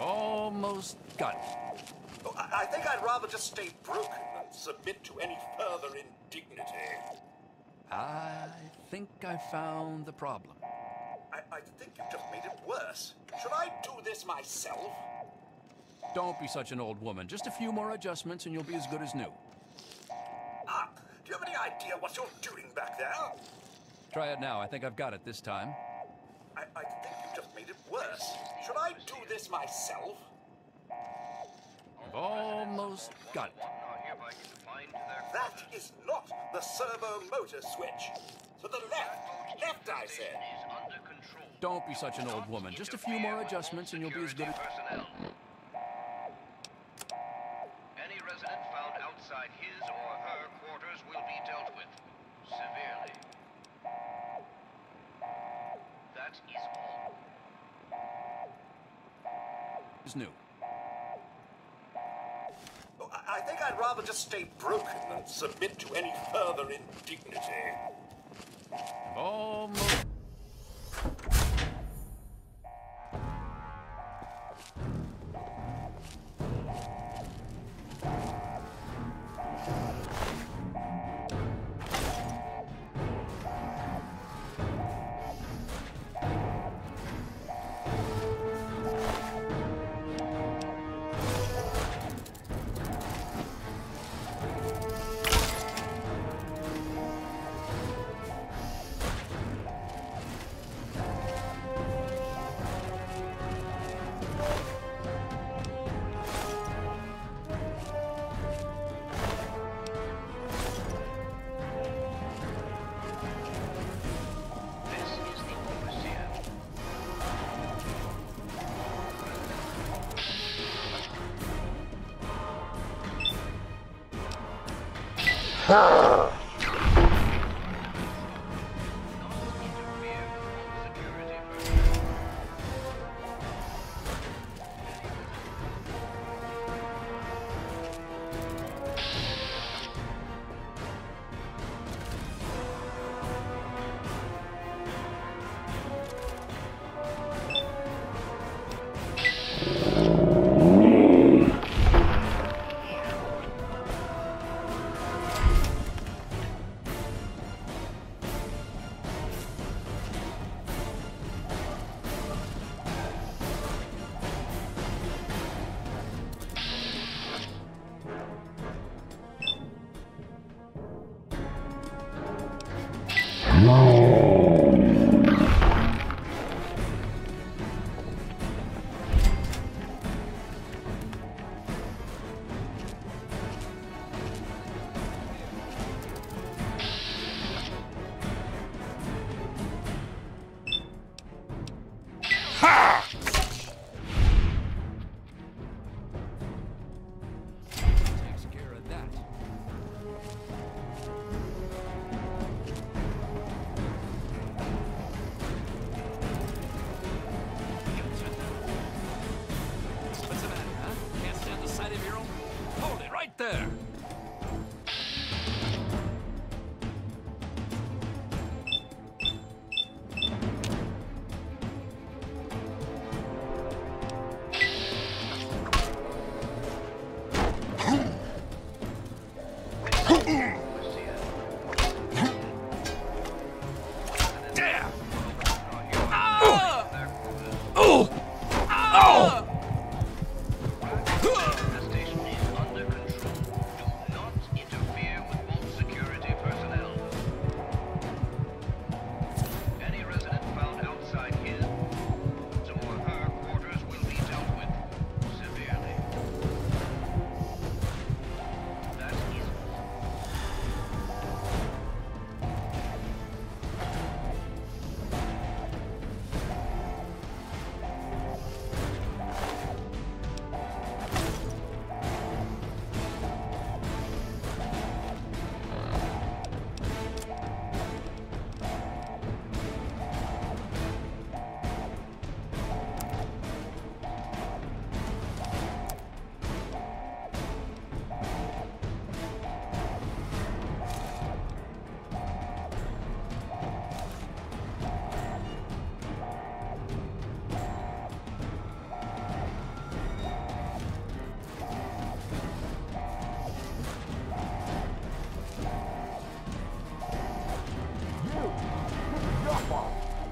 O: Almost got it.
J: Oh, I think I'd rather just stay broken than submit to any further indignity.
O: I think I found the problem.
J: I think you just made it worse. Should I do this myself?
O: Don't be such an old woman. Just a few more adjustments and you'll be as good as new.
J: Do you have any idea what you're doing back there?
O: Try it now. I think I've got it this time.
J: I think you just made it worse. Should I do this myself?
O: I've almost got it.
J: That is not the servo motor switch. To the left. Left, I said.
O: Don't be such an old woman. Just a few more adjustments and you'll be as good as...
S: Any resident found outside his or her quarters will be dealt with severely. That is all.
O: Is new.
J: Oh, I think I'd rather just stay broken than submit to any further indignity.
O: I've almost... There. Damn! Oh! Oh!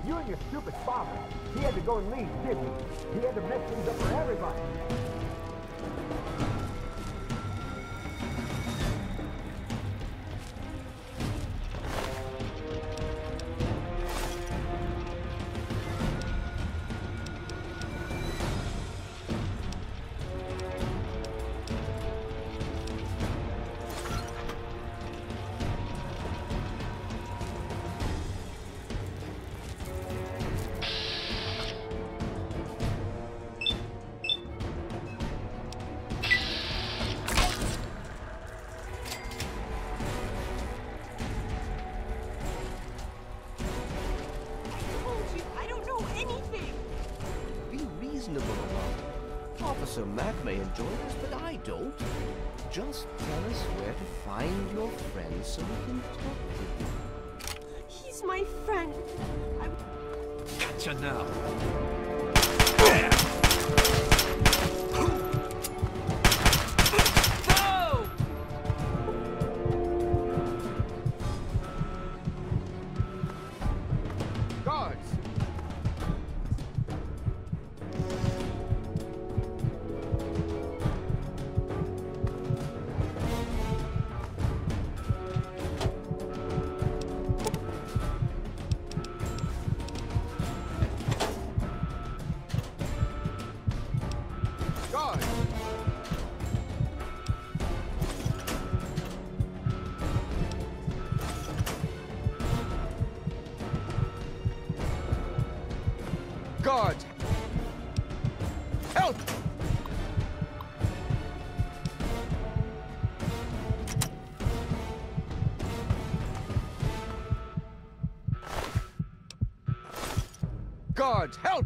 J: You and your stupid father. He had to go and leave, didn't he? He had to mess things up for everybody.
C: Officer Mac may enjoy this, but I don't. Just tell us where to find your friend so we can talk to you.
M: He's my friend.
O: Gotcha now.
J: Guards! Guards! Help!
C: guards! Help!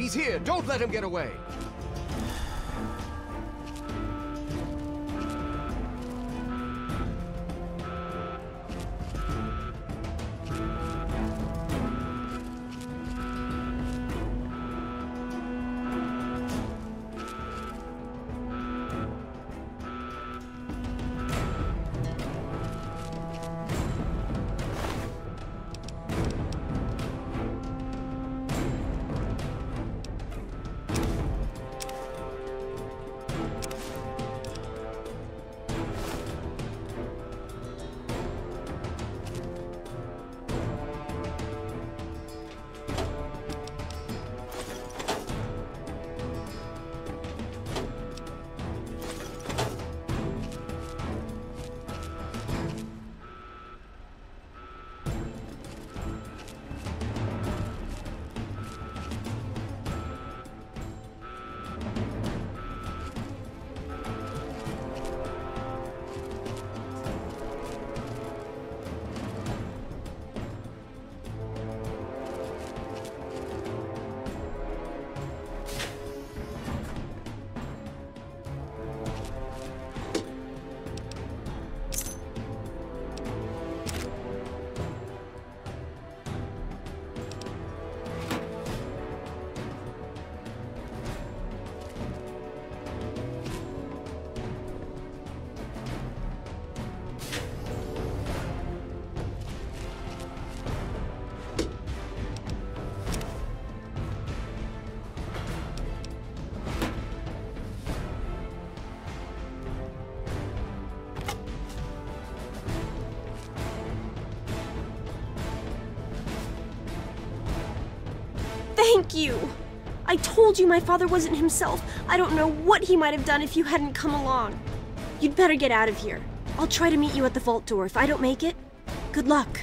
C: He's here! Don't let him get away!
M: you. I told you my father wasn't himself. I don't know what he might have done if you hadn't come along. You'd better get out of here. I'll try to meet you at the vault door. If I don't make it, good luck.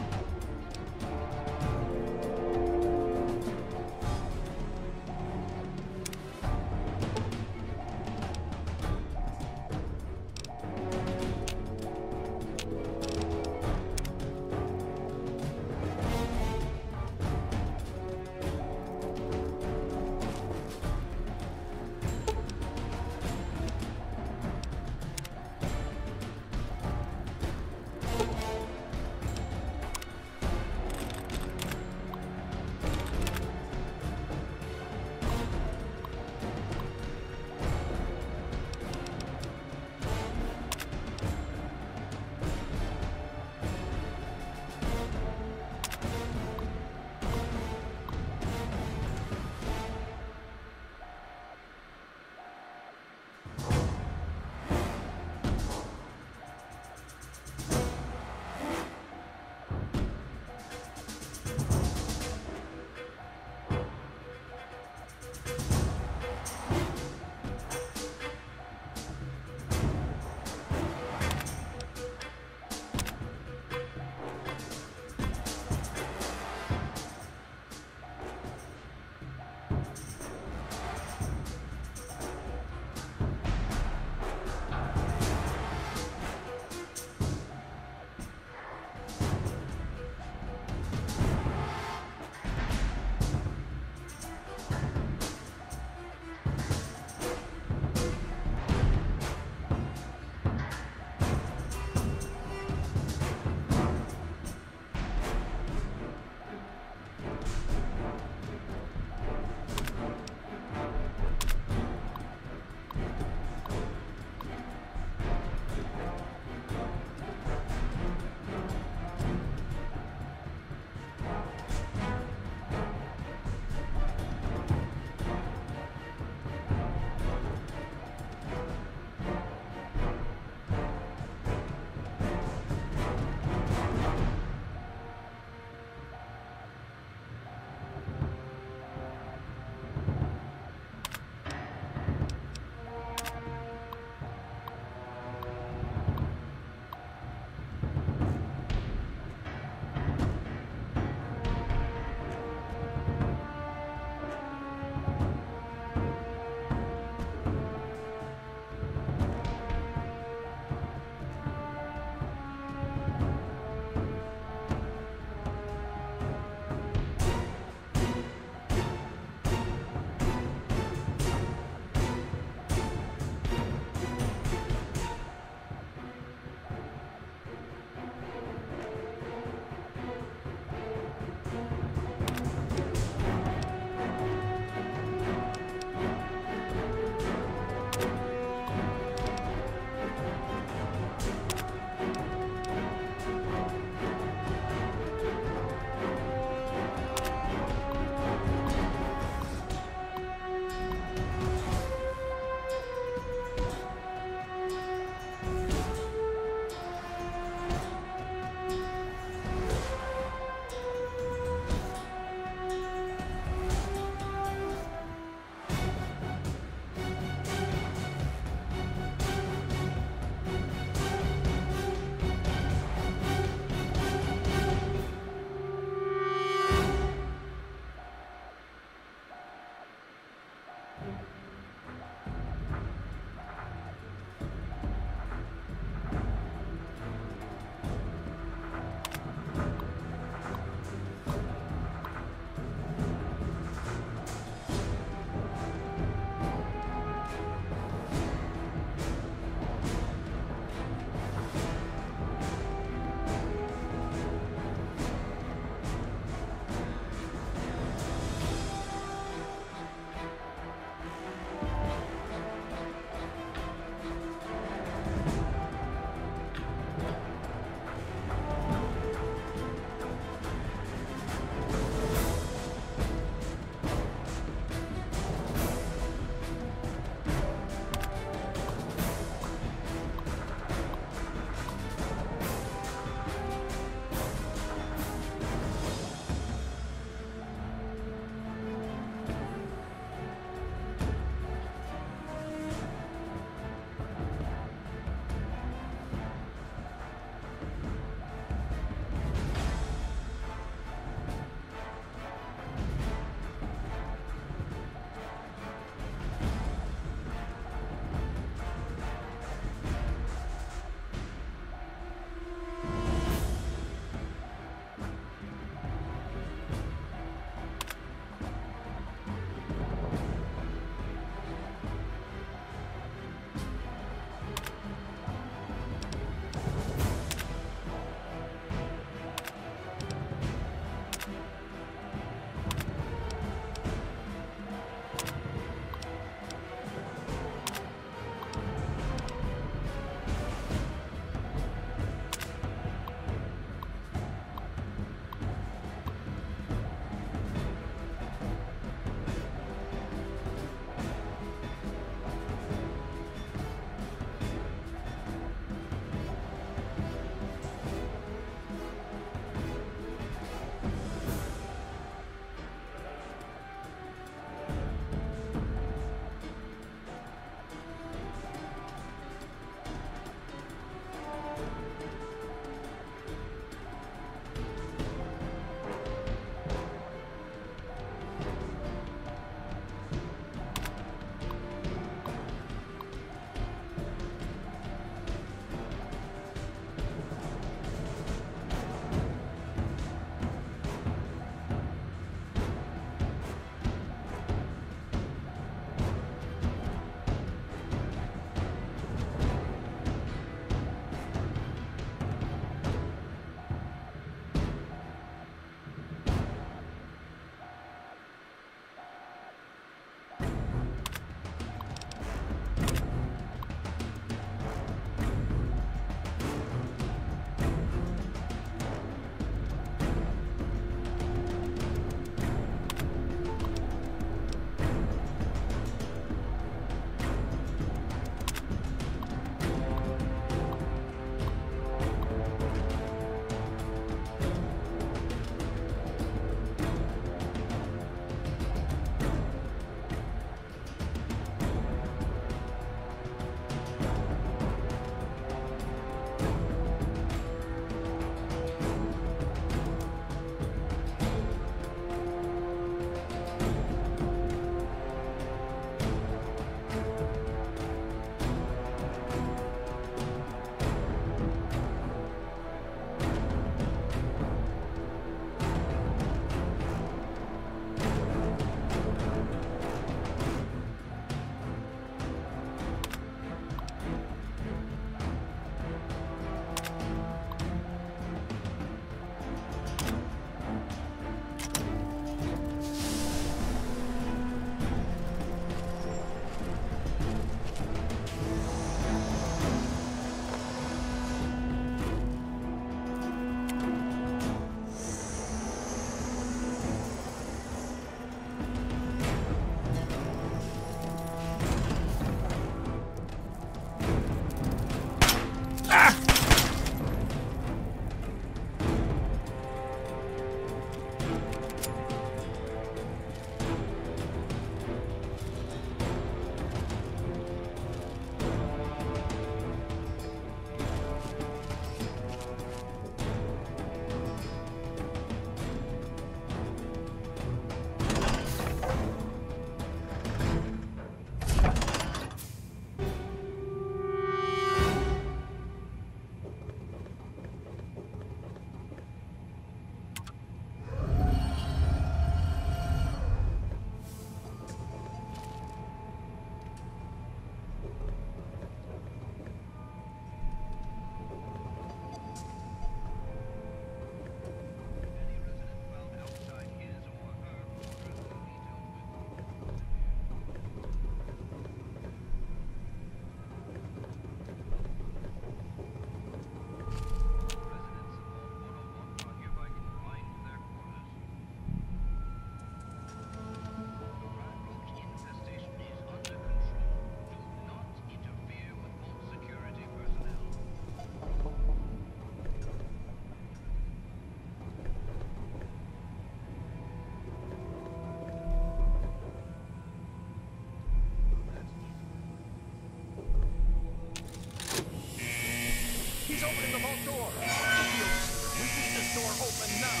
O: He's opening the vault door. We need this door open now.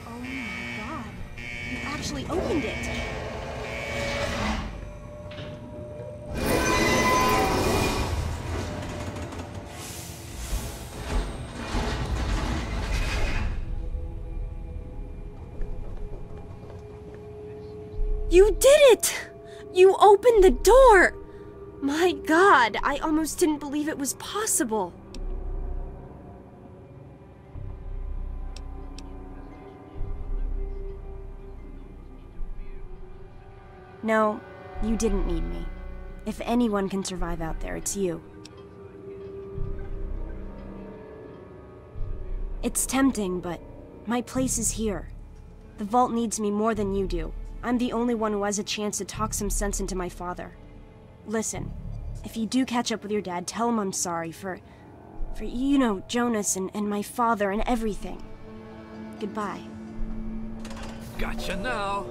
M: Oh my god. You actually opened it. You did it! You opened the door! My god, I almost didn't believe it was possible. No, you didn't need me. If anyone can survive out there, it's you. It's tempting, but my place is here. The vault needs me more than you do. I'm the only one who has a chance to talk some sense into my father. Listen, if you do catch up with your dad, tell him I'm sorry for you know, Jonas and my father and everything. Goodbye.
O: Gotcha now.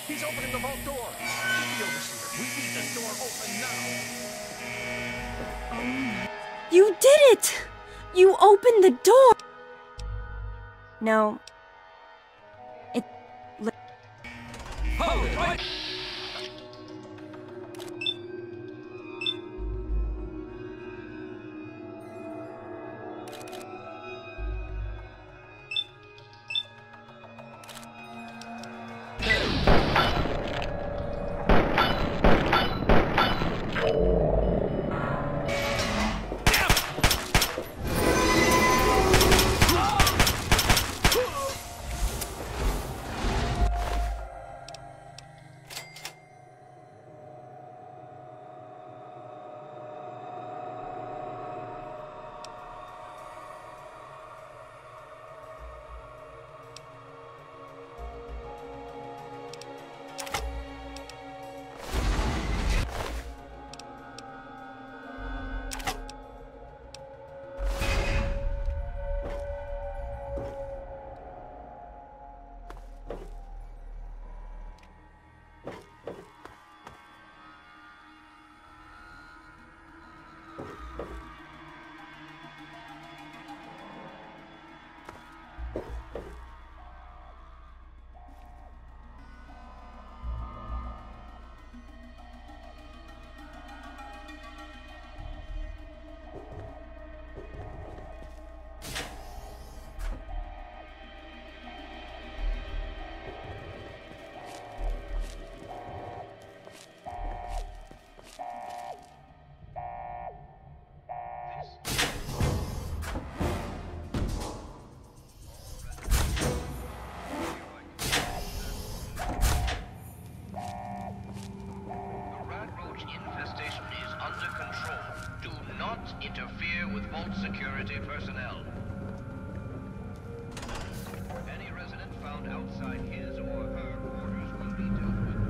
O: He's opening the vault door. Get the overseer. We need this door open now.
M: You did it! You opened the door! No.
O: Hold it, right?
S: security personnel. Any resident found outside his or her quarters will be dealt with.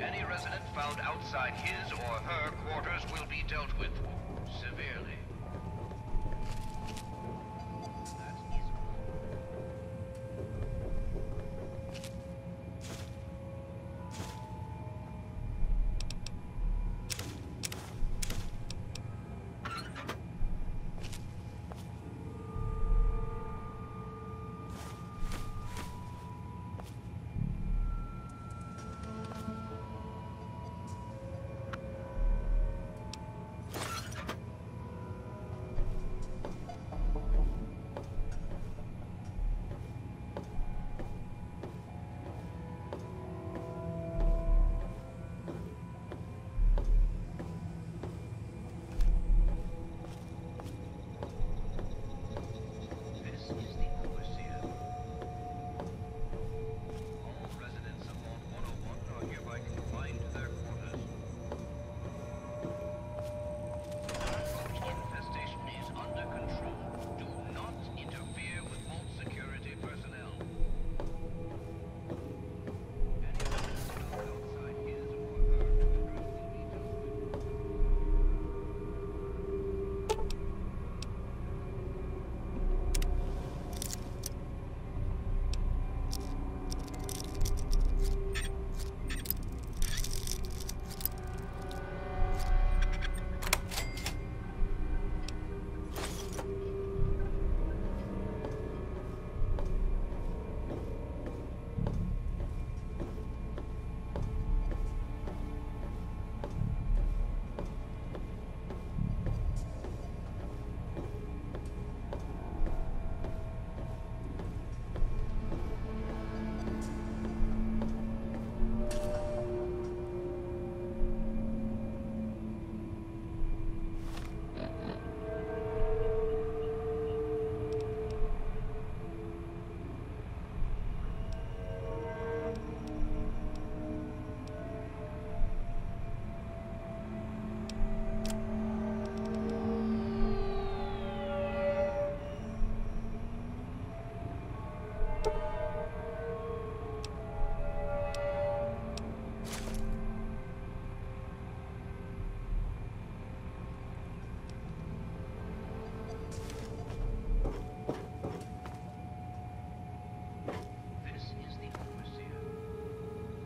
S: Any resident found outside his or her quarters will be dealt with severely.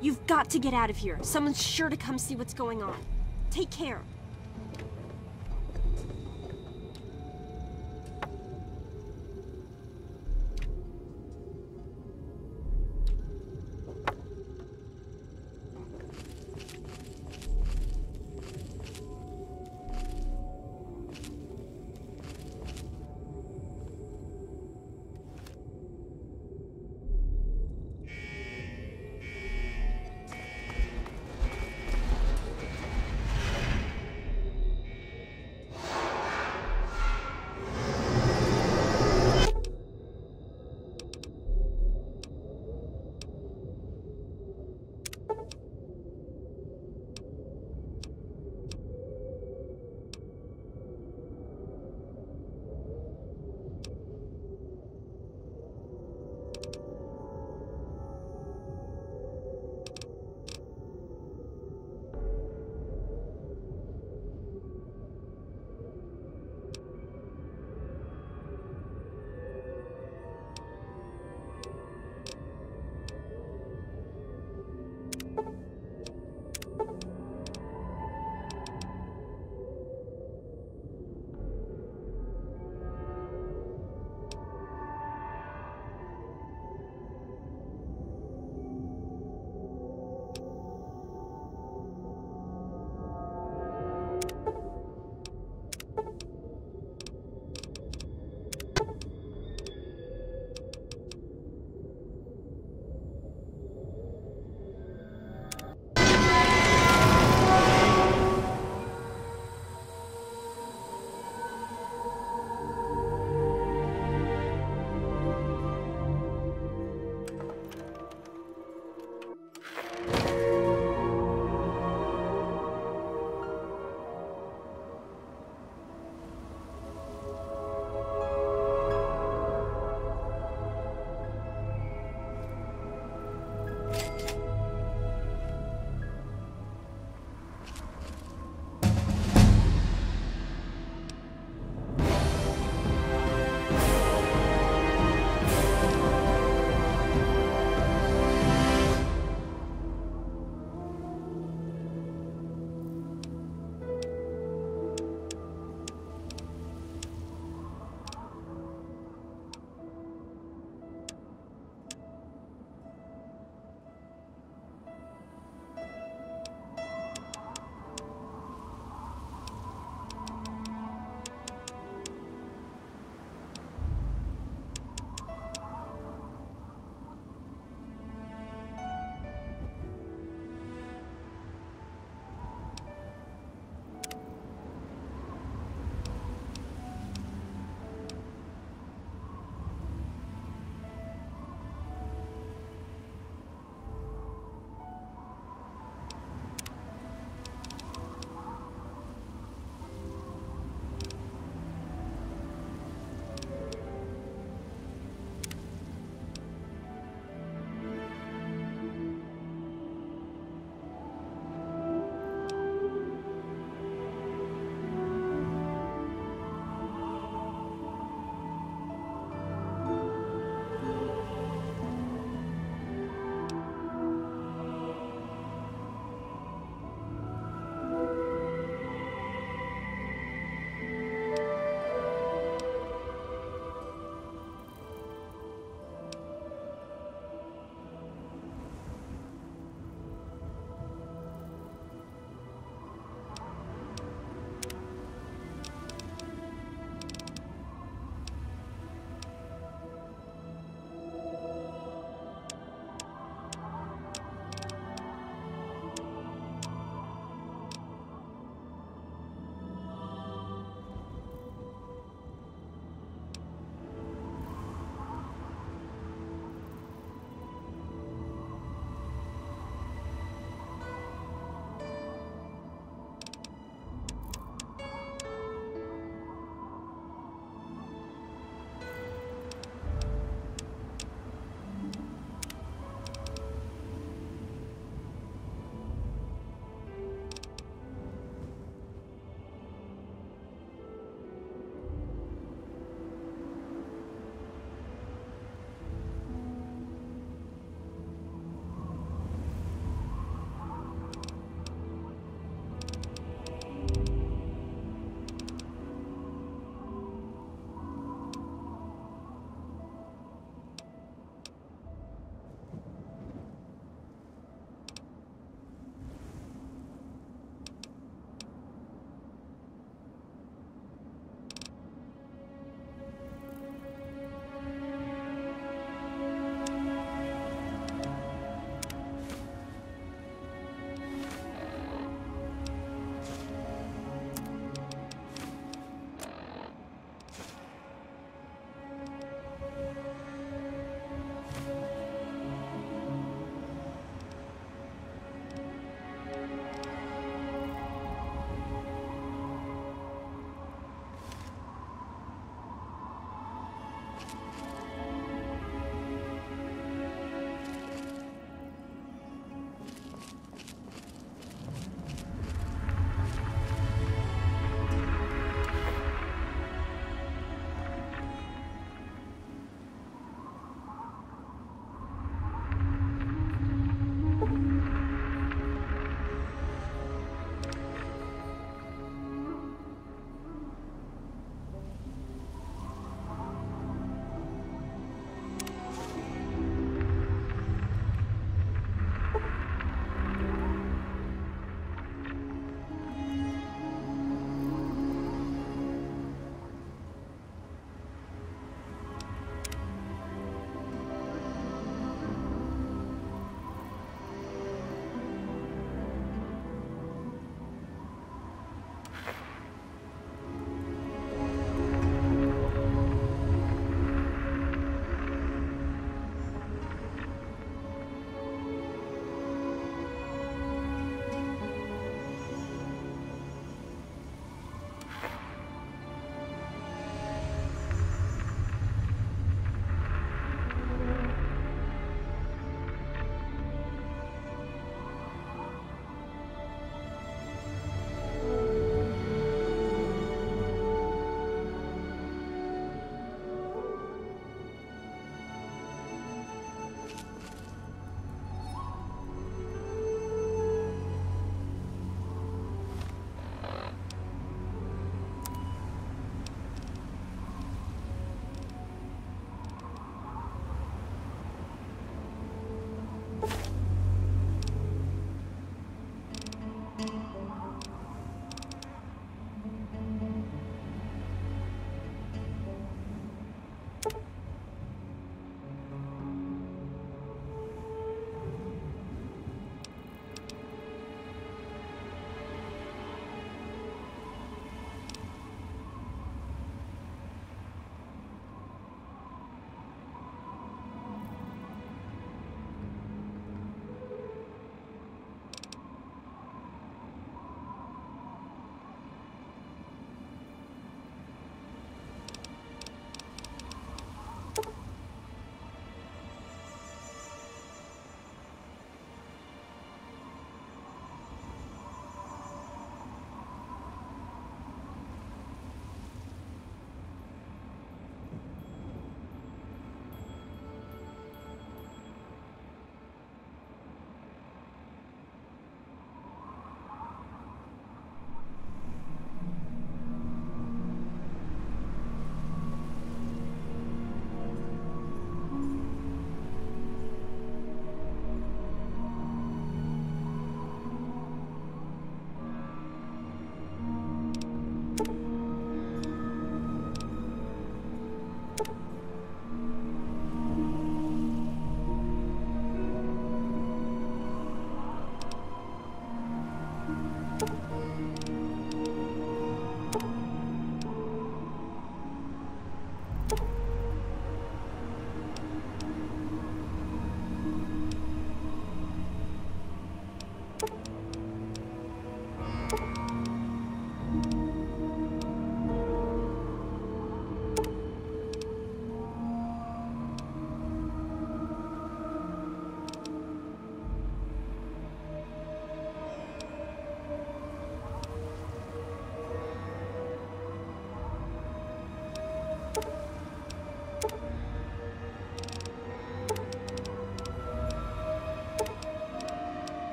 M: You've got to get out of here. Someone's sure to come see what's going on. Take care.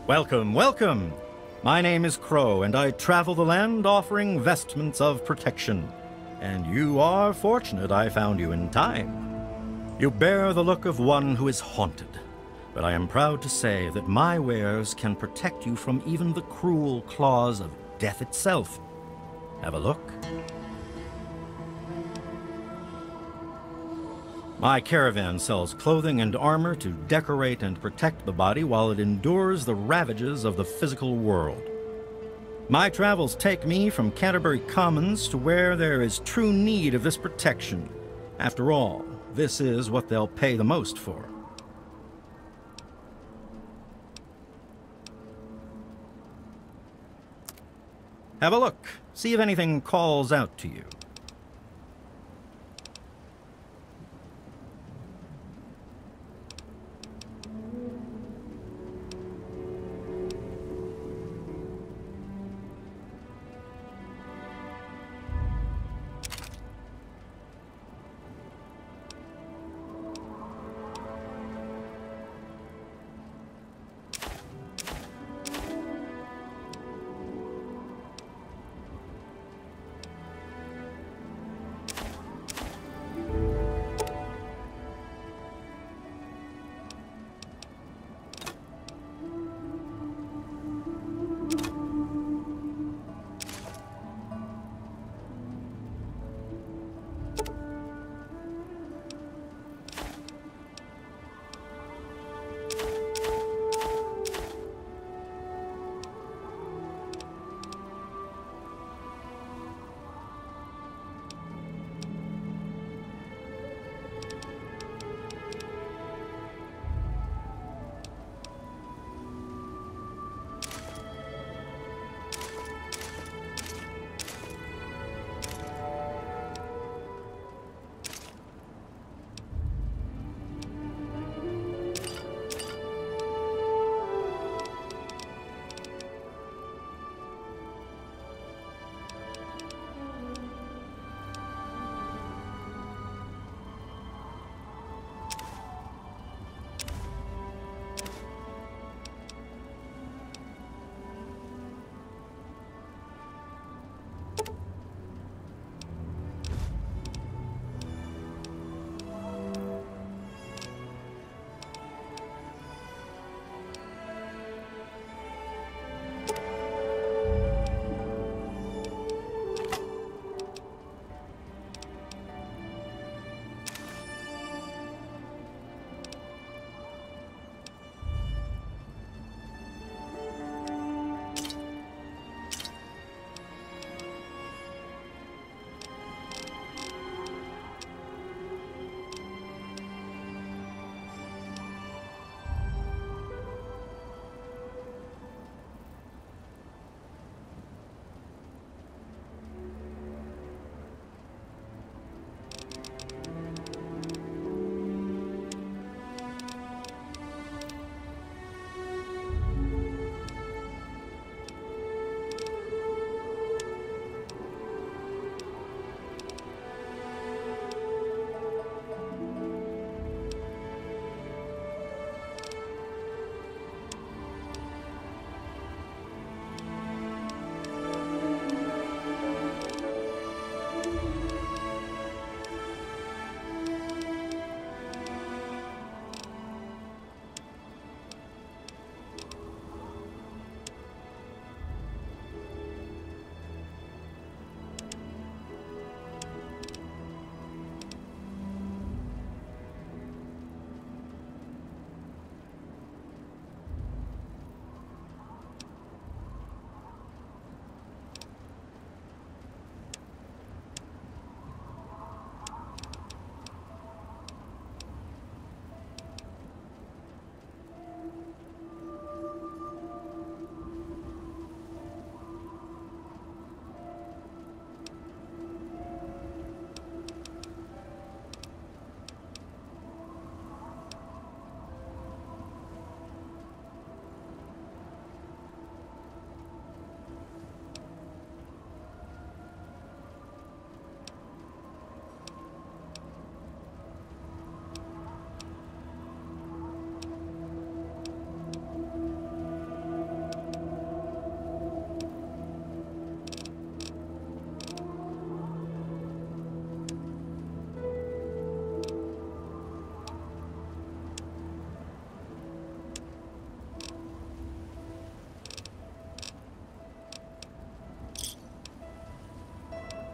L: Welcome, welcome! My name is Crow, and I travel the land offering vestments of protection. And you are fortunate I found you in time. You bear the look of one who is haunted, but I am proud to say that my wares can protect you from even the cruel claws of death itself. Have a look. My caravan sells clothing and armor to decorate and protect the body while it endures the ravages of the physical world. My travels take me from Canterbury Commons to where there is true need of this protection. After all, this is what they'll pay the most for. Have a look. See if anything calls out to you.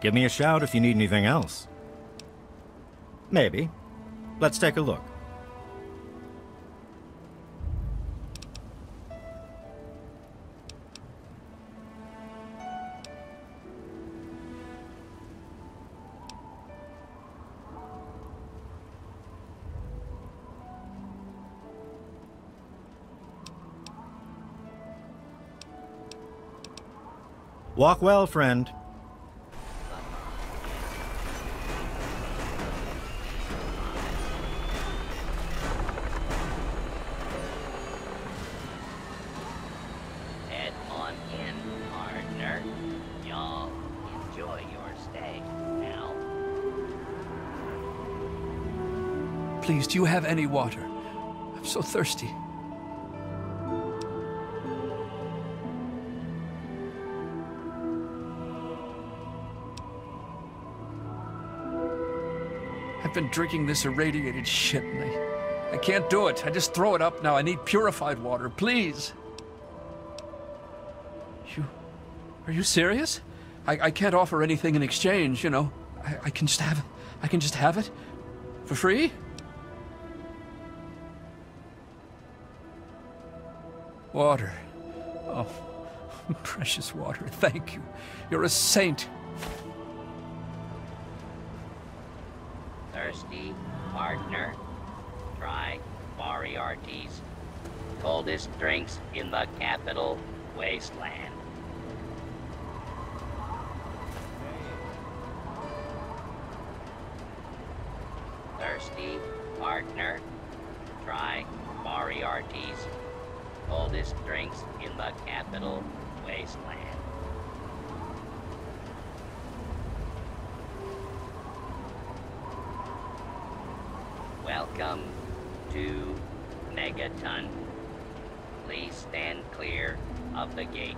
L: Give me a shout if you need anything else. Maybe. Let's take a look. Walk well, friend.
P: Head on in, partner. Y'all enjoy your stay now.
O: Please, do you have any water? I'm so thirsty. I've been drinking this irradiated shit, and I can't do it. I just throw it up now. I need purified water, please. Are you serious? I can't offer anything in exchange, you know. I can just have it. I can just have it? For free? Water. Oh, precious water. Thank you. You're a saint.
P: Thirsty, partner? Try Moriarty's. Coldest drinks in the capital wasteland. Thirsty, partner? Try Moriarty's. Coldest drinks in the capital wasteland. Welcome to Megaton. Please stand clear of the gate.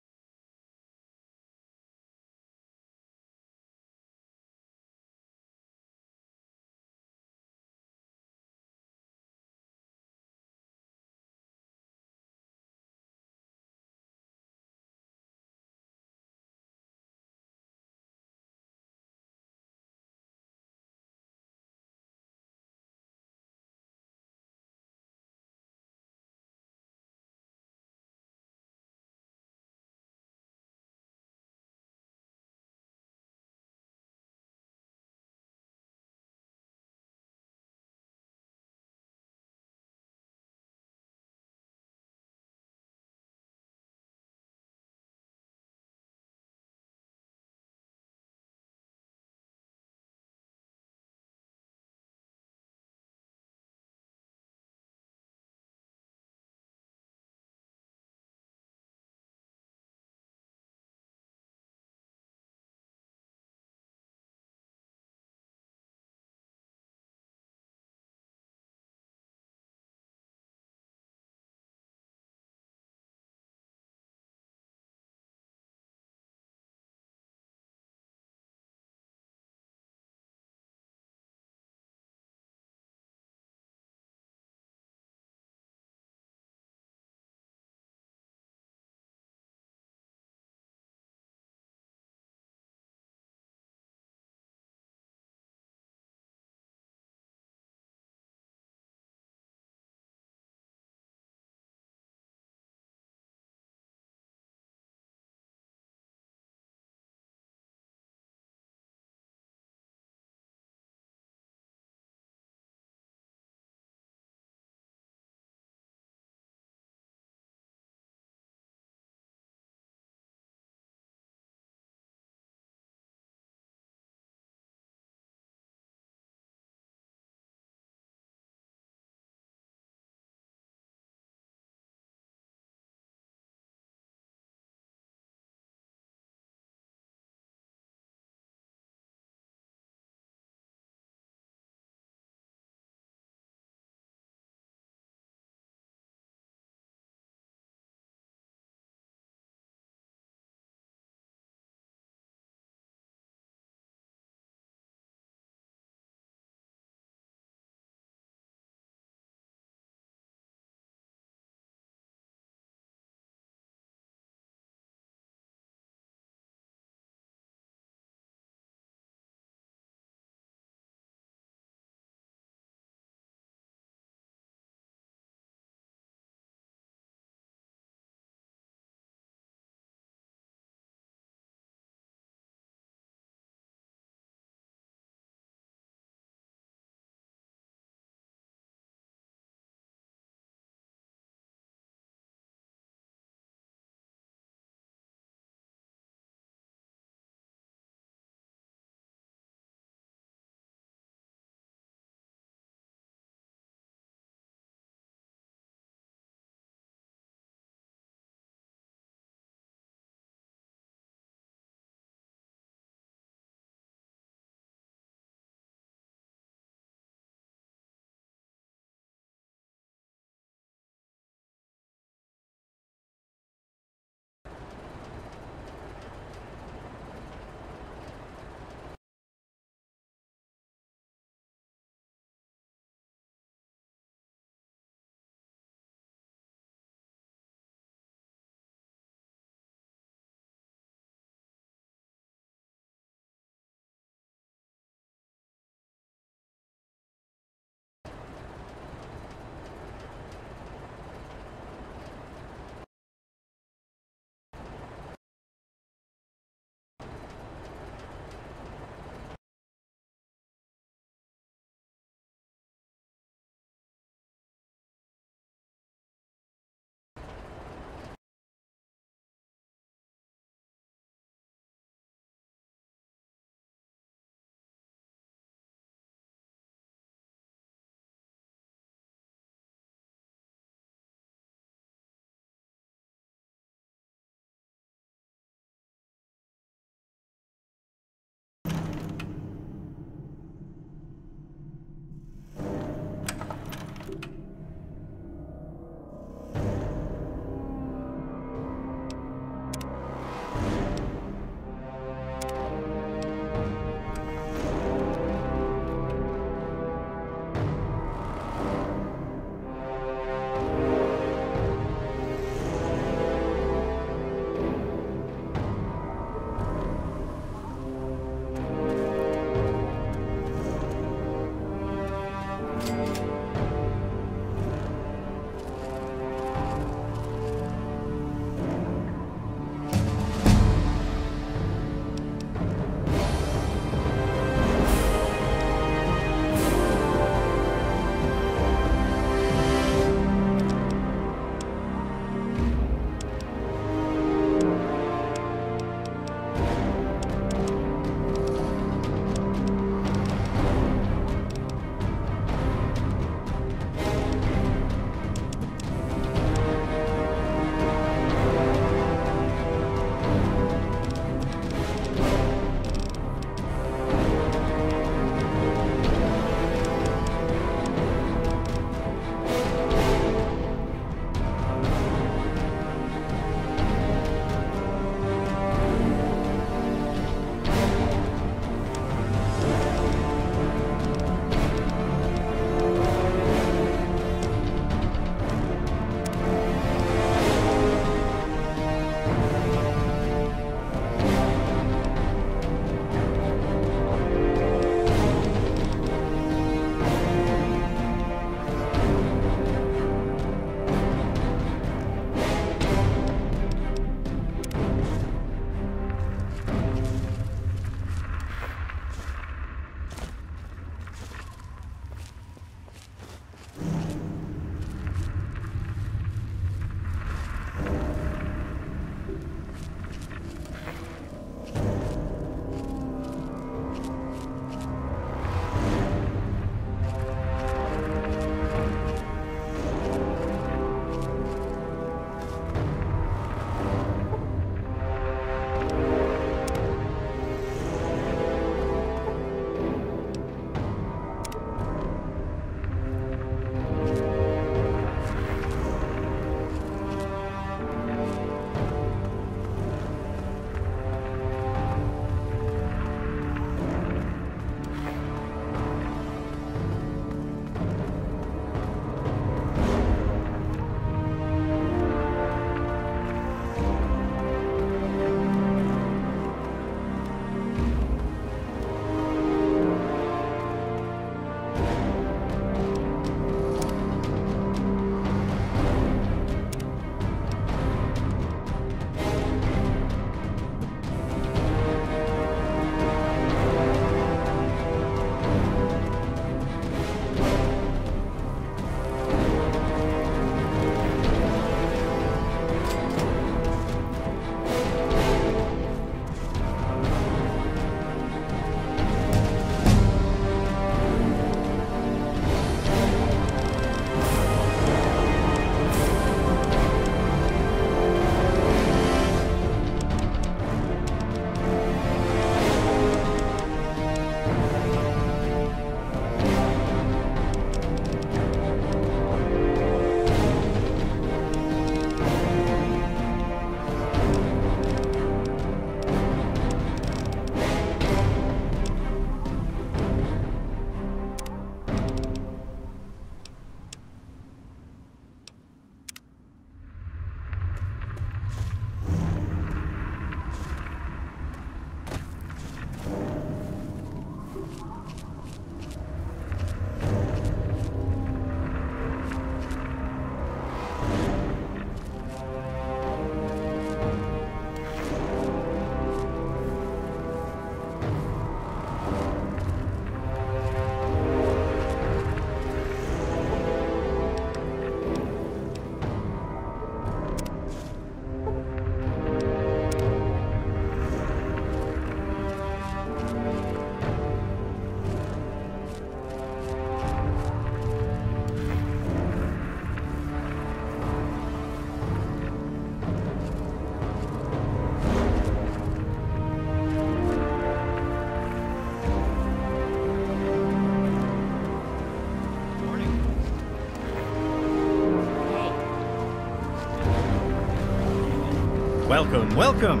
L: Welcome, welcome.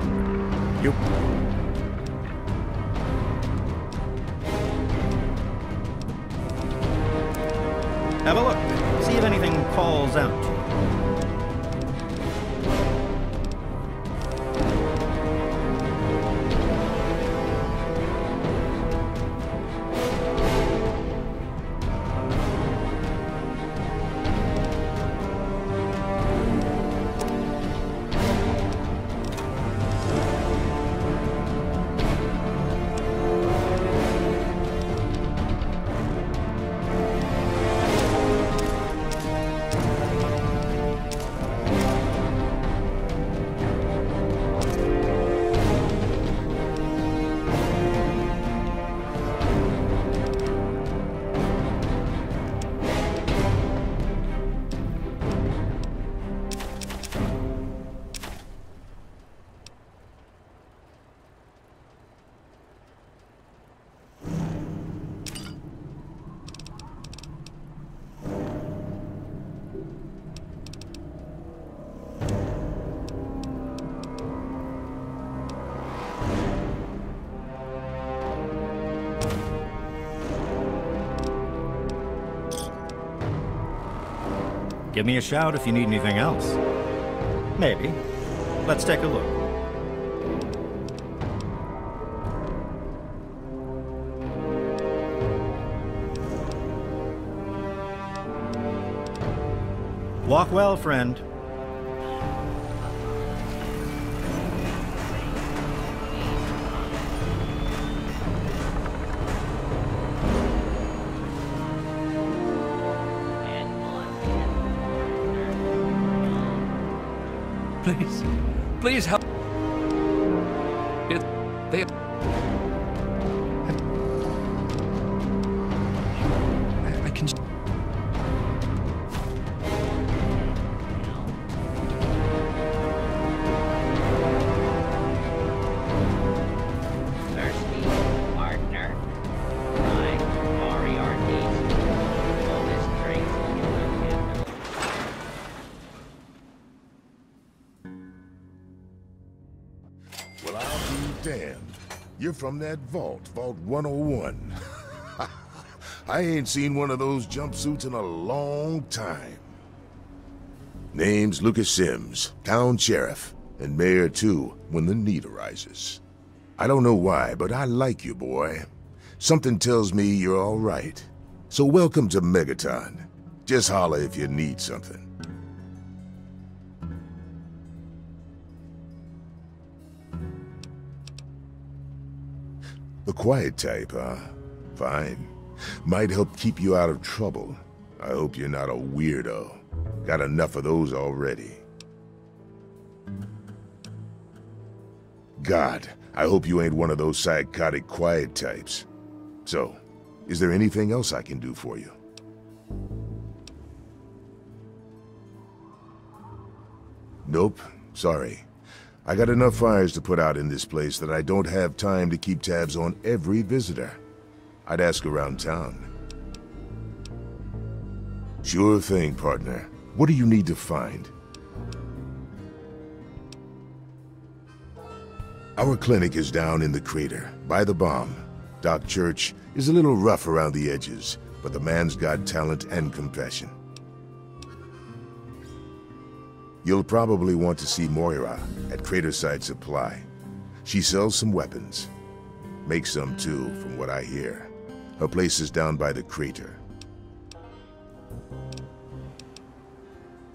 L: You... Have a look. See if anything calls out to you. Give me a shout if you need anything else. Maybe. Let's take a look. Walk well, friend.
O: Please, please help. They. I can.
P: Thirsty partner. My Moriarty's oldest drinks you will get.
T: Well, I'll be damned. You're from that vault, Vault 101. I ain't seen one of those jumpsuits in a long time. Name's Lucas Sims, town sheriff, and mayor too, when the need arises. I don't know why, but I like you, boy. Something tells me you're all right. So welcome to Megaton. Just holler if you need something. The quiet type, huh? Fine. Might help keep you out of trouble. I hope you're not a weirdo. Got enough of those already. God, I hope you ain't one of those psychotic quiet types. So, is there anything else I can do for you? Nope, sorry. I got enough fires to put out in this place that I don't have time to keep tabs on every visitor. I'd ask around town. Sure thing, partner. What do you need to find? Our clinic is down in the crater, by the bomb. Doc Church is a little rough around the edges, but the man's got talent and compassion. You'll probably want to see Moira at Craterside Supply. She sells some weapons. Makes some too, from what I hear. Her place is down by the crater.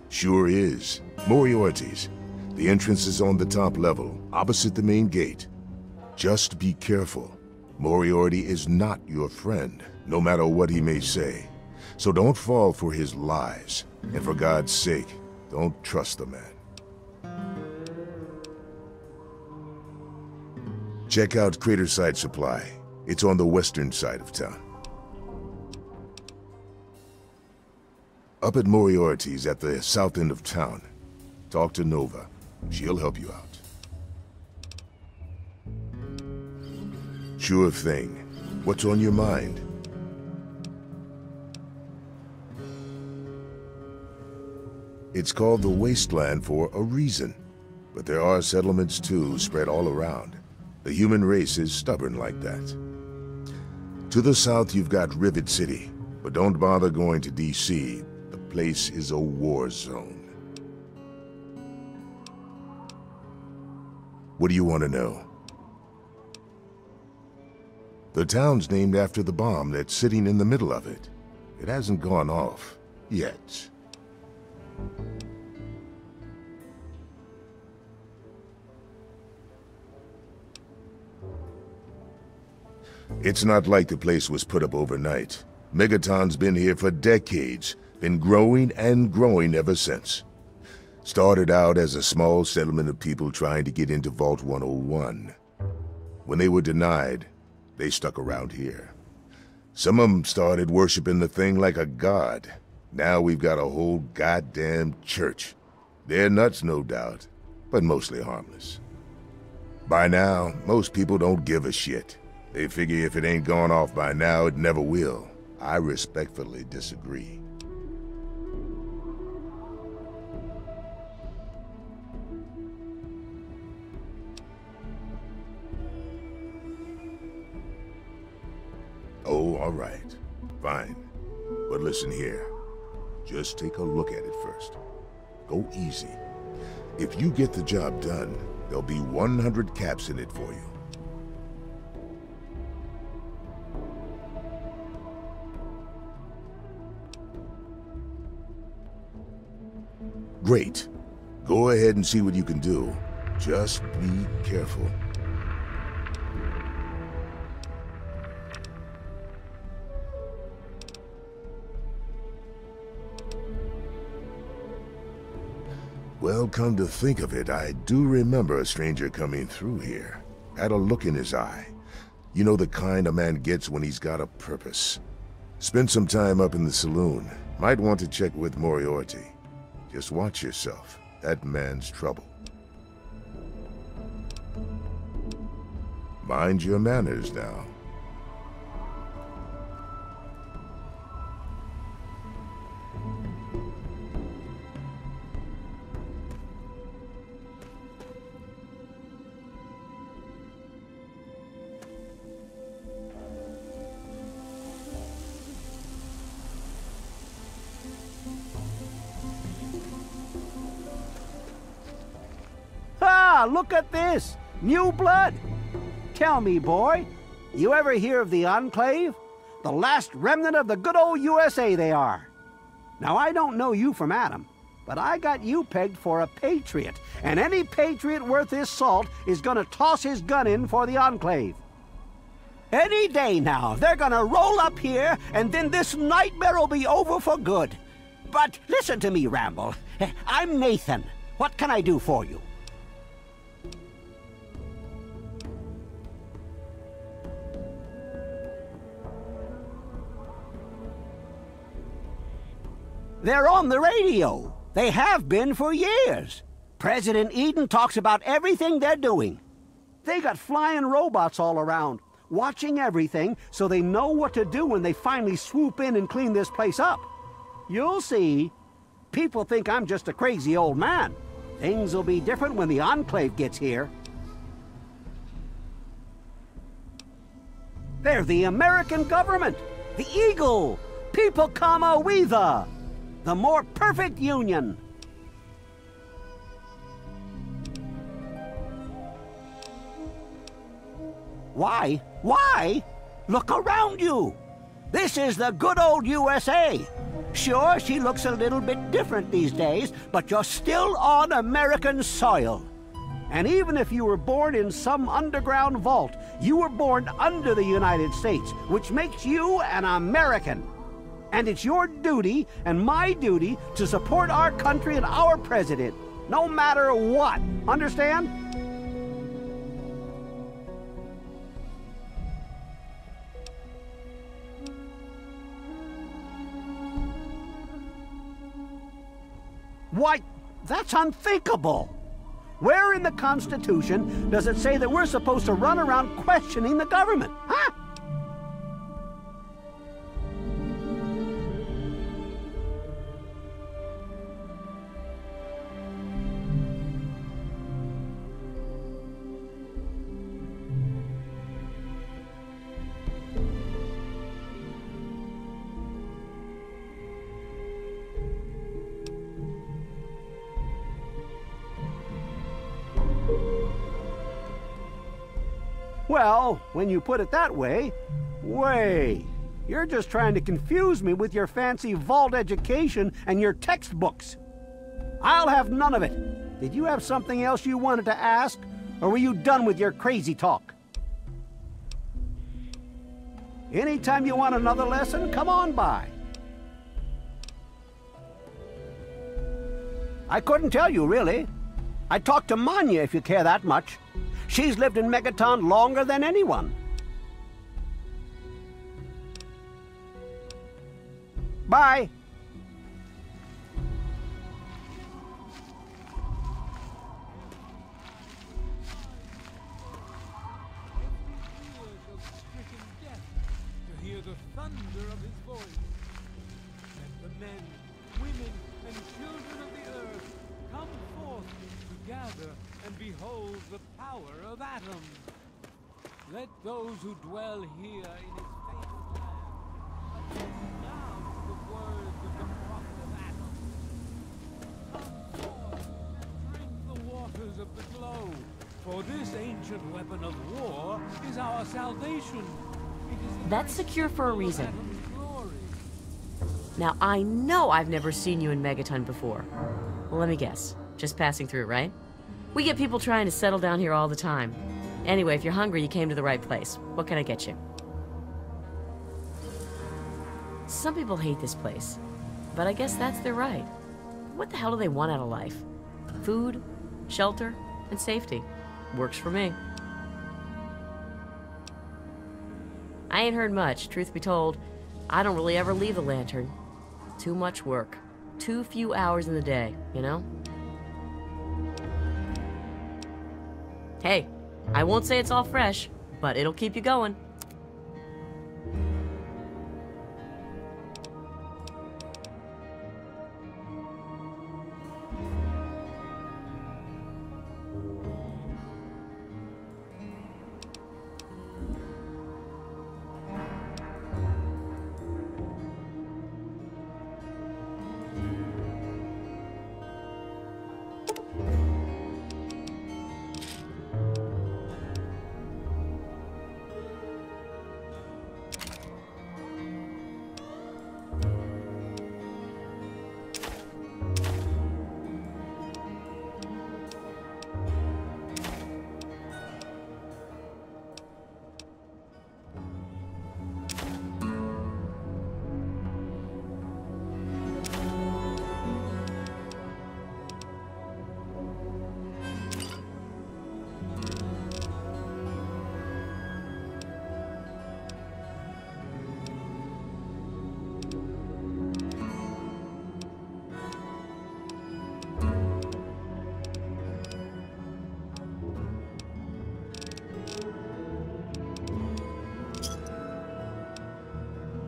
T: Sure is. Moriarty's. The entrance is on the top level, opposite the main gate. Just be careful. Moriarty is not your friend, no matter what he may say. So don't fall for his lies. And for God's sake, don't trust the man. Check out Craterside Supply. It's on the western side of town. Up at Moriarty's at the south end of town. Talk to Nova. She'll help you out. Sure thing. What's on your mind? It's called the Wasteland for a reason. But there are settlements too, spread all around. The human race is stubborn like that. To the south, you've got Rivet City, but don't bother going to D.C. The place is a war zone. What do you want to know? The town's named after the bomb that's sitting in the middle of it. It hasn't gone off yet. It's not like the place was put up overnight. Megaton's been here for decades, been growing and growing ever since. Started out as a small settlement of people trying to get into Vault 101. When they were denied, they stuck around here. Some of them started worshiping the thing like a god. Now we've got a whole goddamn church. They're nuts, no doubt, but mostly harmless. By now, most people don't give a shit. They figure if it ain't gone off by now, it never will. I respectfully disagree. Oh, all right. Fine. But listen here. Just take a look at it first. Go easy. If you get the job done, there'll be 100 caps in it for you. Great. Go ahead and see what you can do. Just be careful. Well, come to think of it, I do remember a stranger coming through here. Had a look in his eye. You know the kind a man gets when he's got a purpose. Spent some time up in the saloon. Might want to check with Moriarty. Just watch yourself. That man's trouble. Mind your manners now.
U: Ah, look at this! New blood! Tell me, boy, you ever hear of the Enclave? The last remnant of the good old USA they are. Now, I don't know you from Adam, but I got you pegged for a patriot, and any patriot worth his salt is gonna toss his gun in for the Enclave. Any day now, they're gonna roll up here, and then this nightmare will be over for good. But listen to me, Ramble. I'm Nathan. What can I do for you? They're on the radio. They have been for years. President Eden talks about everything they're doing. They got flying robots all around, watching everything so they know what to do when they finally swoop in and clean this place up. You'll see. People think I'm just a crazy old man. Things will be different when the Enclave gets here. They're the American government, the Eagle, People Kama Weather. The more perfect union. Why? Why? Look around you. This is the good old USA. Sure, she looks a little bit different these days, but you're still on American soil. And even if you were born in some underground vault, you were born under the United States, which makes you an American. And it's your duty and my duty to support our country and our president, no matter what. Understand? Why, that's unthinkable. Where in the Constitution does it say that we're supposed to run around questioning the government? Huh? Well, when you put it that way, you're just trying to confuse me with your fancy vault education and your textbooks. I'll have none of it. Did you have something else you wanted to ask, or were you done with your crazy talk? Anytime you want another lesson, come on by. I couldn't tell you, really. I'd talk to Manya if you care that much. She's lived in Megaton longer than anyone. Bye.
E: To hear the thunder of his voice. Let the men, women, and children of the earth come forth to gather and behold the power of Atom. Let those who dwell here in his fabled land attend now to the words of the prophet of Atom. Come forth and drink the waters of the glow, for this ancient weapon of war is our salvation.
K: That's secure for a reason. Now, I know I've never seen you in Megaton before. Well, let me guess. Just passing through, right? We get people trying to settle down here all the time. Anyway, if you're hungry, you came to the right place. What can I get you? Some people hate this place, but I guess that's their right. What the hell do they want out of life? Food, shelter, and safety. Works for me. I ain't heard much, truth be told. I don't really ever leave the lantern. Too much work. Too few hours in the day, you know? Hey, I won't say it's all fresh, but it'll keep you going.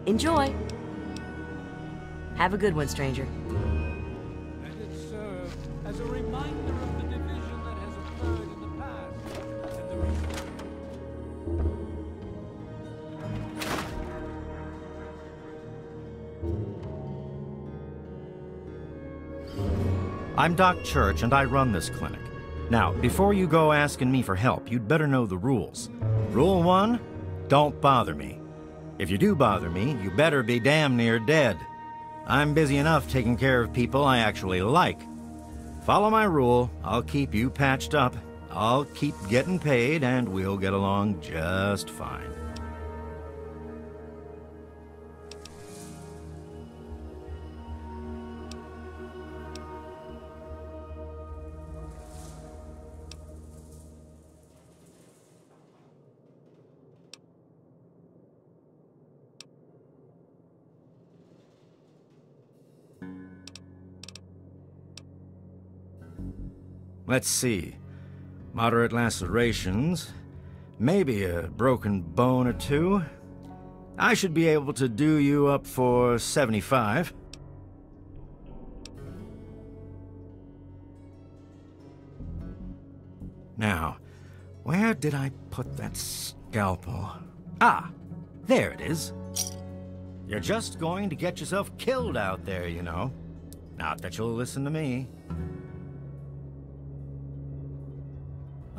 K: Enjoy. Have a good one, stranger.
E: Let it serve as a reminder of the division that has occurred in the past, and the
L: I'm Doc Church, and I run this clinic. Now, before you go asking me for help, you'd better know the rules. Rule 1, don't bother me. If you do bother me, you better be damn near dead. I'm busy enough taking care of people I actually like. Follow my rule, I'll keep you patched up, I'll keep getting paid, and we'll get along just fine. Let's see. Moderate lacerations, maybe a broken bone or two. I should be able to do you up for 75. Now, where did I put that scalpel? Ah, there it is. You're just going to get yourself killed out there, you know. Not that you'll listen to me.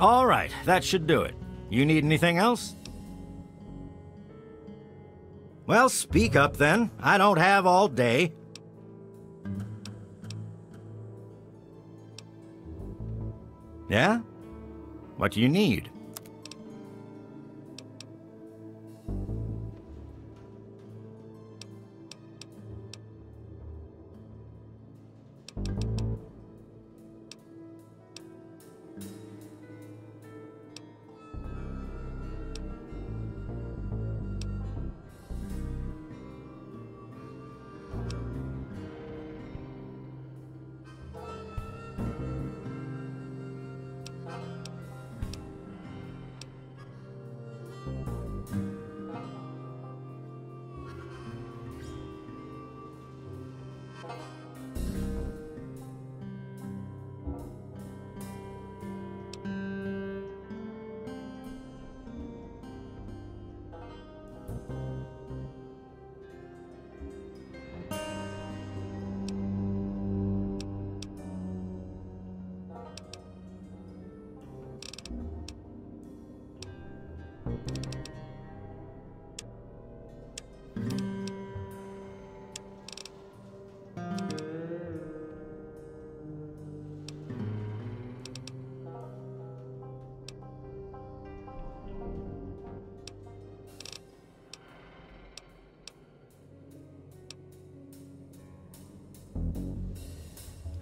L: All right, that should do it. You need anything else? Well, speak up then. I don't have all day. Yeah? What do you need?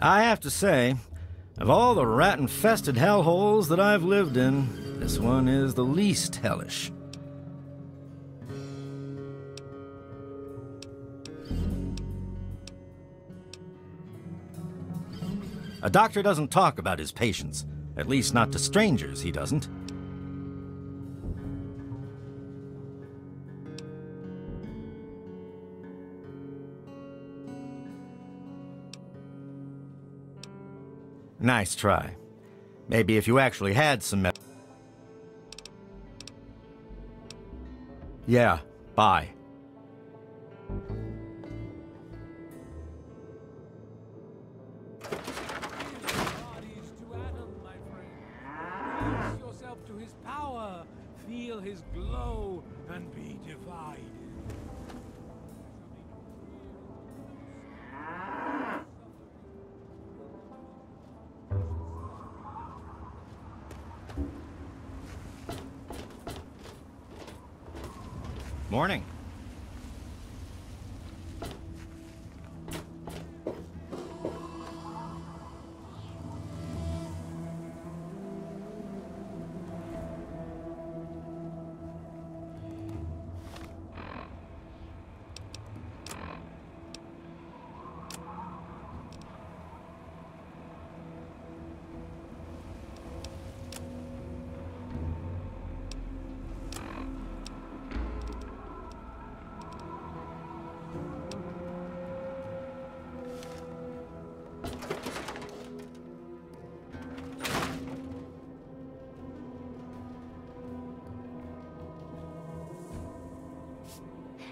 L: I have to say, of all the rat-infested hellholes that I've lived in, this one is the least hellish. A doctor doesn't talk about his patients. At least not to strangers, he doesn't. Nice try. Maybe if you actually had some Yeah, bye.
E: Release yourself to his power. Feel his glow and be divided.
L: Morning.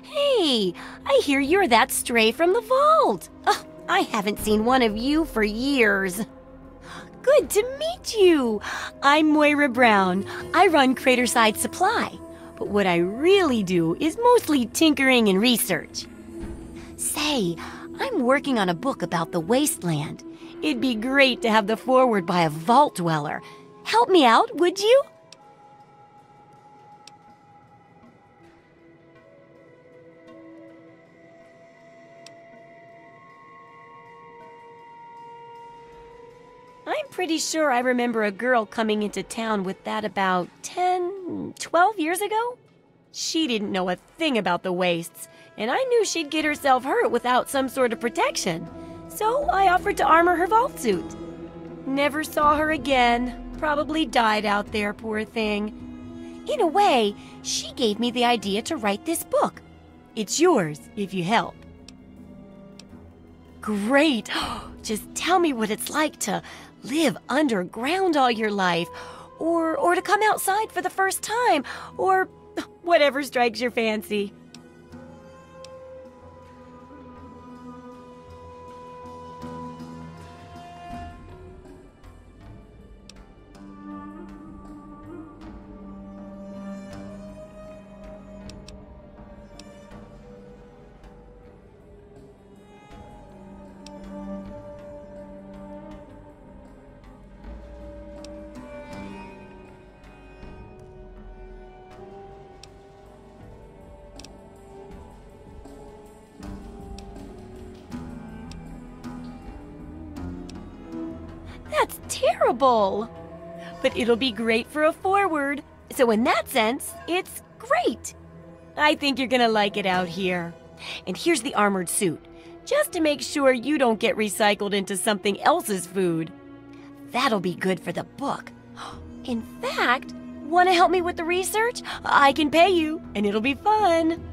B: Hey, I hear you're that stray from the vault. Oh, I haven't seen one of you for years. Good to meet you. I'm Moira Brown. I run Craterside Supply. But what I really do is mostly tinkering and research. Say, I'm working on a book about the wasteland. It'd be great to have the foreword by a vault dweller. Help me out, would you? I'm pretty sure I remember a girl coming into town with that about 10, 12 years ago. She didn't know a thing about the wastes, and I knew she'd get herself hurt without some sort of protection. So I offered to armor her vault suit. Never saw her again. Probably died out there, poor thing. In a way, she gave me the idea to write this book. It's yours, if you help. Great! Just tell me what it's like to live underground all your life, or to come outside for the first time, or whatever strikes your fancy. That's terrible. But it'll be great for a forward. So in that sense, it's great. I think you're gonna like it out here. And here's the armored suit, just to make sure you don't get recycled into something else's food. That'll be good for the book. In fact, want to help me with the research? I can pay you, and it'll be fun.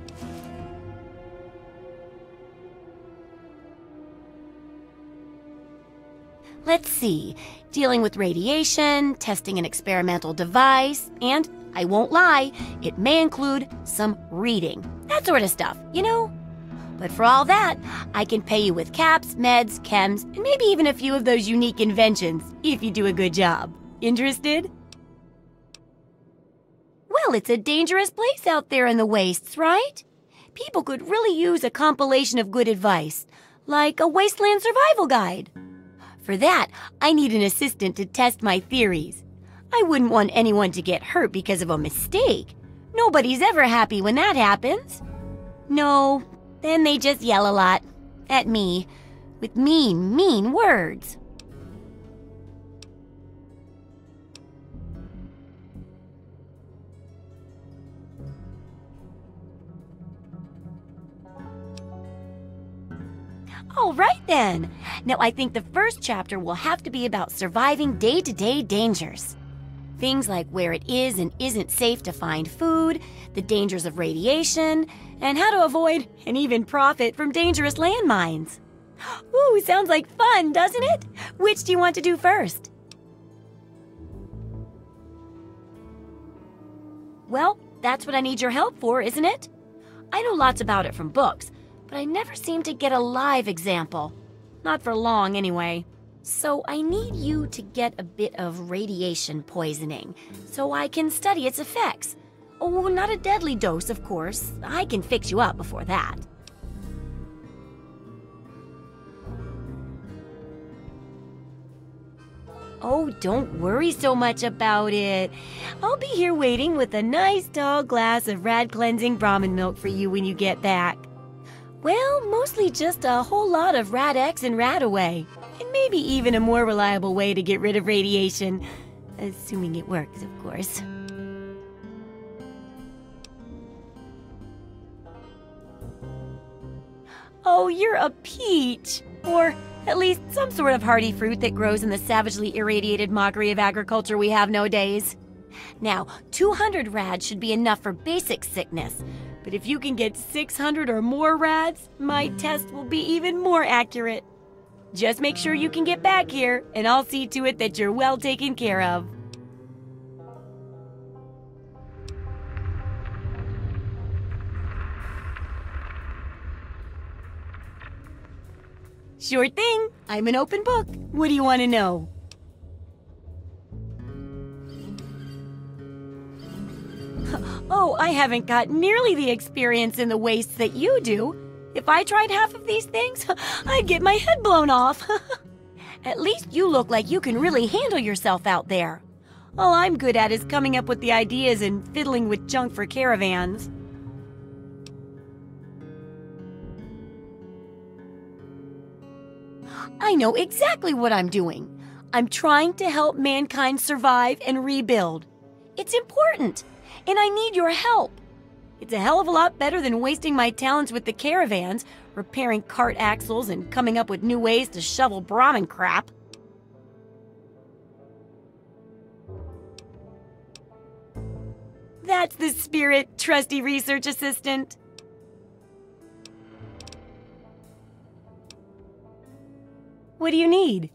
B: Let's see, dealing with radiation, testing an experimental device, and, I won't lie, it may include some reading. That sort of stuff, you know? But for all that, I can pay you with caps, meds, chems, and maybe even a few of those unique inventions, if you do a good job. Interested? Well, it's a dangerous place out there in the wastes, right? People could really use a compilation of good advice, like a wasteland survival guide. For that, I need an assistant to test my theories. I wouldn't want anyone to get hurt because of a mistake. Nobody's ever happy when that happens. No, then they just yell a lot. At me. With mean, mean words. All right then. Now I think the first chapter will have to be about surviving day-to-day dangers. Things like where it is and isn't safe to find food, the dangers of radiation, and how to avoid and even profit from dangerous landmines. Ooh, sounds like fun, doesn't it? Which do you want to do first? Well, that's what I need your help for, isn't it? I know lots about it from books, but I never seem to get a live example. Not for long, anyway. So I need you to get a bit of radiation poisoning, so I can study its effects. Oh, not a deadly dose, of course. I can fix you up before that. Oh, don't worry so much about it. I'll be here waiting with a nice tall glass of rad-cleansing Brahmin milk for you when you get back. Well, mostly just a whole lot of Rad-X and Rad-Away. And maybe even a more reliable way to get rid of radiation. Assuming it works, of course. Oh, you're a peach! Or at least some sort of hardy fruit that grows in the savagely irradiated mockery of agriculture we have nowadays. Now, 200 rads should be enough for basic sickness. But if you can get 600 or more rads, my test will be even more accurate. Just make sure you can get back here, and I'll see to it that you're well taken care of. Sure thing. I'm an open book. What do you want to know? Oh, I haven't got nearly the experience in the wastes that you do. If I tried half of these things, I'd get my head blown off. At least you look like you can really handle yourself out there. All I'm good at is coming up with the ideas and fiddling with junk for caravans. I know exactly what I'm doing. I'm trying to help mankind survive and rebuild. It's important, and I need your help. It's a hell of a lot better than wasting my talents with the caravans, repairing cart axles and coming up with new ways to shovel Brahmin crap. That's the spirit, trusty research assistant. What do you need?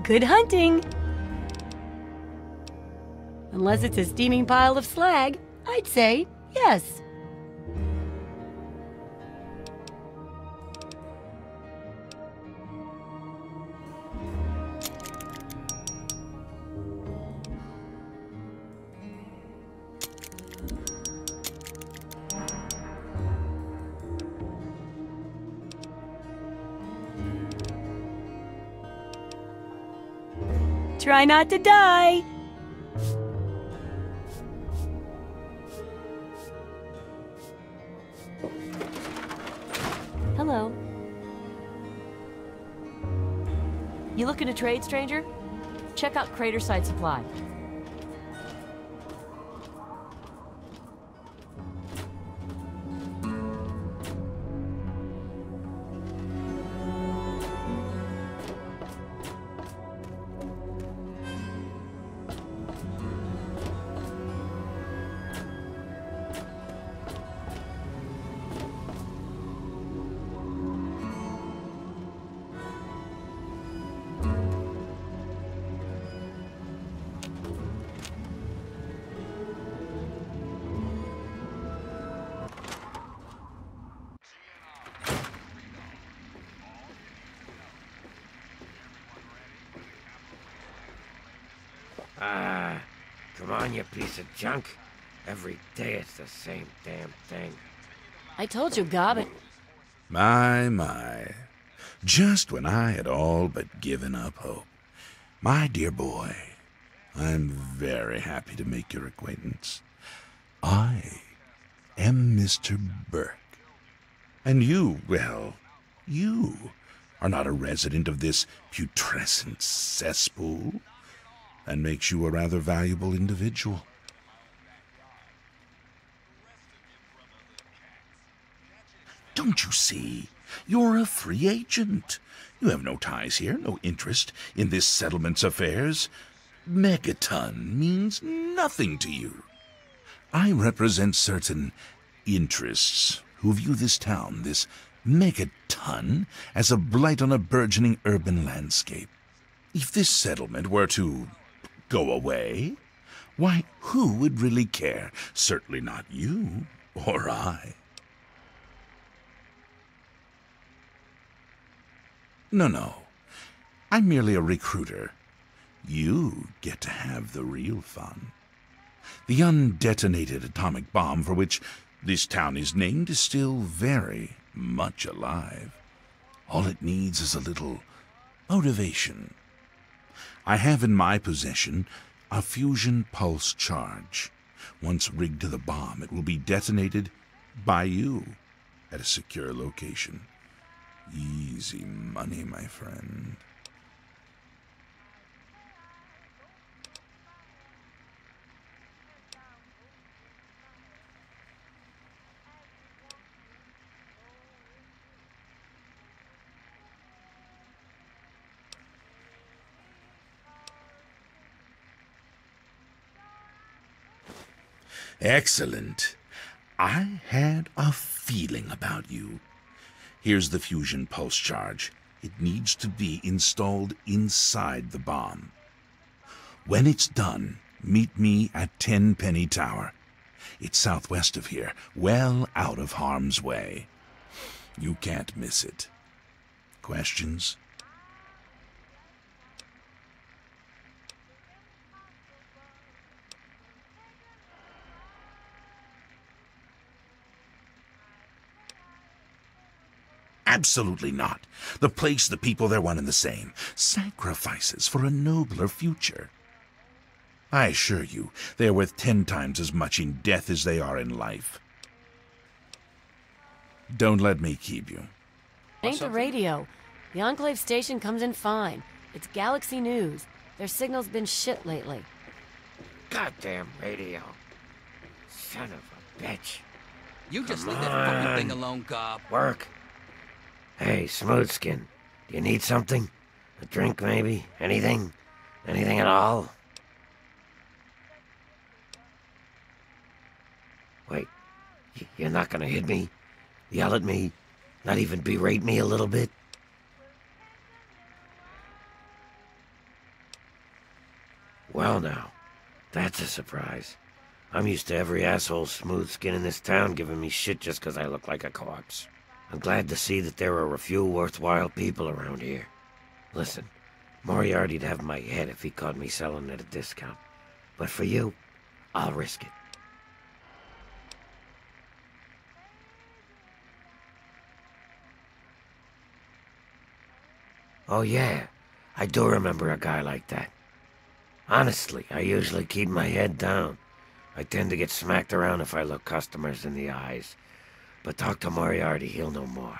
B: Good hunting! Unless it's a steaming pile of slag, I'd say yes. Try not to die. Hello. You looking to trade, stranger? Check out Craterside Supply.
C: Ah, come on, you piece of junk. Every day it's the same damn thing.
B: I told you, Gob.
I: My. Just when I had all but given up hope. My dear boy, I'm very happy to make your acquaintance. I am Mr. Burke. And you, well, you are not a resident of this putrescent cesspool. That makes you a rather valuable individual. Don't you see? You're a free agent. You have no ties here, no interest in this settlement's affairs. Megaton means nothing to you. I represent certain interests who view this town, this Megaton, as a blight on a burgeoning urban landscape. If this settlement were to go away, why, who would really care? Certainly not you or I. No. I'm merely a recruiter. You get to have the real fun. The undetonated atomic bomb for which this town is named is still very much alive. All it needs is a little motivation. I have in my possession a fusion pulse charge. Once rigged to the bomb, it will be detonated by you at a secure location. Easy money, my friend. Excellent. I had a feeling about you. Here's the fusion pulse charge. It needs to be installed inside the bomb. When it's done, meet me at Tenpenny Tower. It's southwest of here, well out of harm's way. You can't miss it. Questions? Absolutely not. The place, the people, they're one and the same. Sacrifices for a nobler future. I assure you, they are worth 10 times as much in death as they are in life. Don't let me keep you.
B: Ain't the radio. The Enclave station comes in fine. It's Galaxy News. Their signal's been shit lately.
C: Goddamn radio. Son of a bitch.
D: You just
C: Come
D: leave that fucking
C: on.
D: thing alone, Gob.
C: Work. Hey, Smoothskin, do you need something? A drink, maybe? Anything? Anything at all? Wait, you're not gonna hit me? Yell at me? Not even berate me a little bit? Well now, that's a surprise. I'm used to every asshole smooth skin in this town giving me shit just 'cause I look like a corpse. I'm glad to see that there are a few worthwhile people around here. Listen, Moriarty'd have my head if he caught me selling at a discount. But for you, I'll risk it. Oh yeah, I do remember a guy like that. Honestly, I usually keep my head down. I tend to get smacked around if I look customers in the eyes. But talk to Moriarty, he'll know more.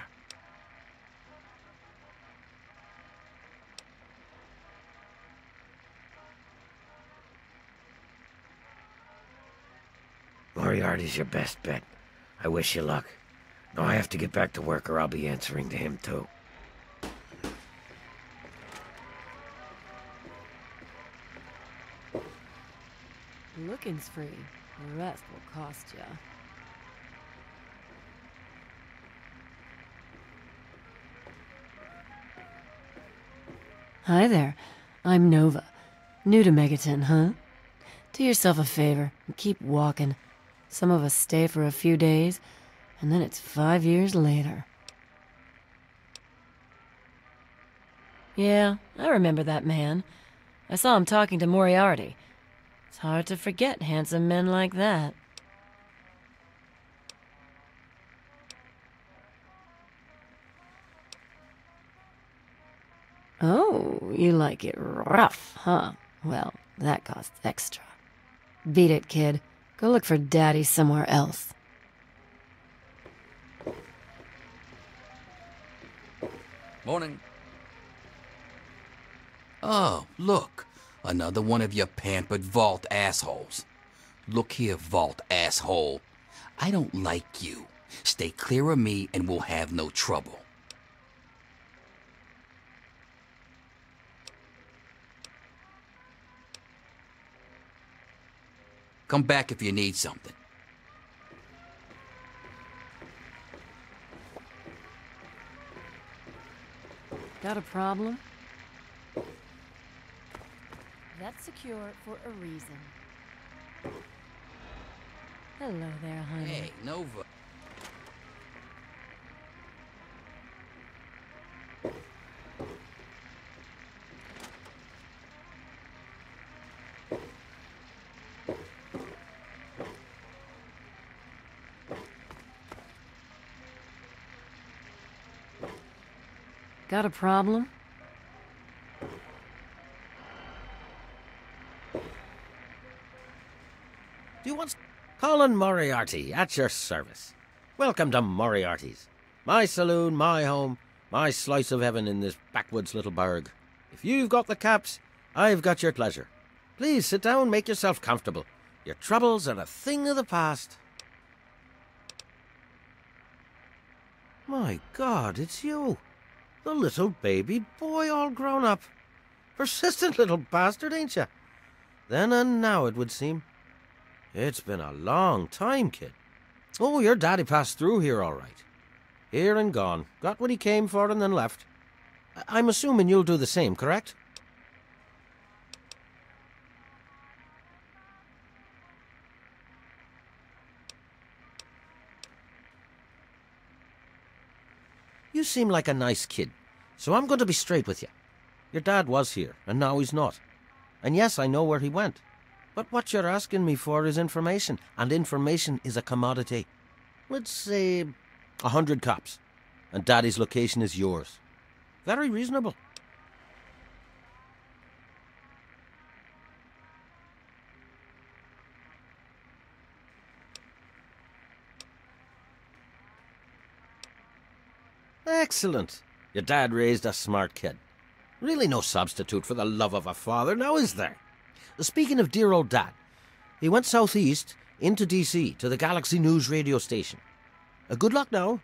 C: Moriarty's your best bet. I wish you luck. Now I have to get back to work or I'll be answering to him too.
B: Looking's free. The rest will cost ya. Hi there. I'm Nova. New to Megaton, huh? Do yourself a favor and keep walking. Some of us stay for a few days, and then it's 5 years later. Yeah, I remember that man. I saw him talking to Moriarty. It's hard to forget handsome men like that. Oh, you like it rough, huh? Well, that costs extra. Beat it, kid. Go look for Daddy somewhere else.
D: Morning. Oh, look. Another one of your pampered vault assholes. Look here, vault asshole. I don't like you. Stay clear of me and we'll have no trouble. Come back if you need something.
B: Got a problem? That's secure for a reason. Hello there, honey.
D: Hey, Nova.
B: Got a problem?
C: Do you want... Colin Moriarty, at your service. Welcome to Moriarty's. My saloon, my home, my slice of heaven in this backwoods little burg. If you've got the caps, I've got your pleasure. Please sit down, make yourself comfortable. Your troubles are a thing of the past. My God, it's you. The little baby boy all grown up. Persistent little bastard, ain't you? Then and now, it would seem. It's been a long time, kid. Oh, your daddy passed through here all right. Here and gone. Got what he came for and then left. I'm assuming you'll do the same, correct? You seem like a nice kid, so I'm going to be straight with you. Your dad was here, and now he's not. And yes, I know where he went. But what you're asking me for is information, and information is a commodity. Let's say 100 cops, and Daddy's location is yours. Very reasonable. Excellent. Your dad raised a smart kid. Really no substitute for the love of a father, now is there? Speaking of dear old Dad, he went southeast into D.C. to the Galaxy News radio station. Good luck now.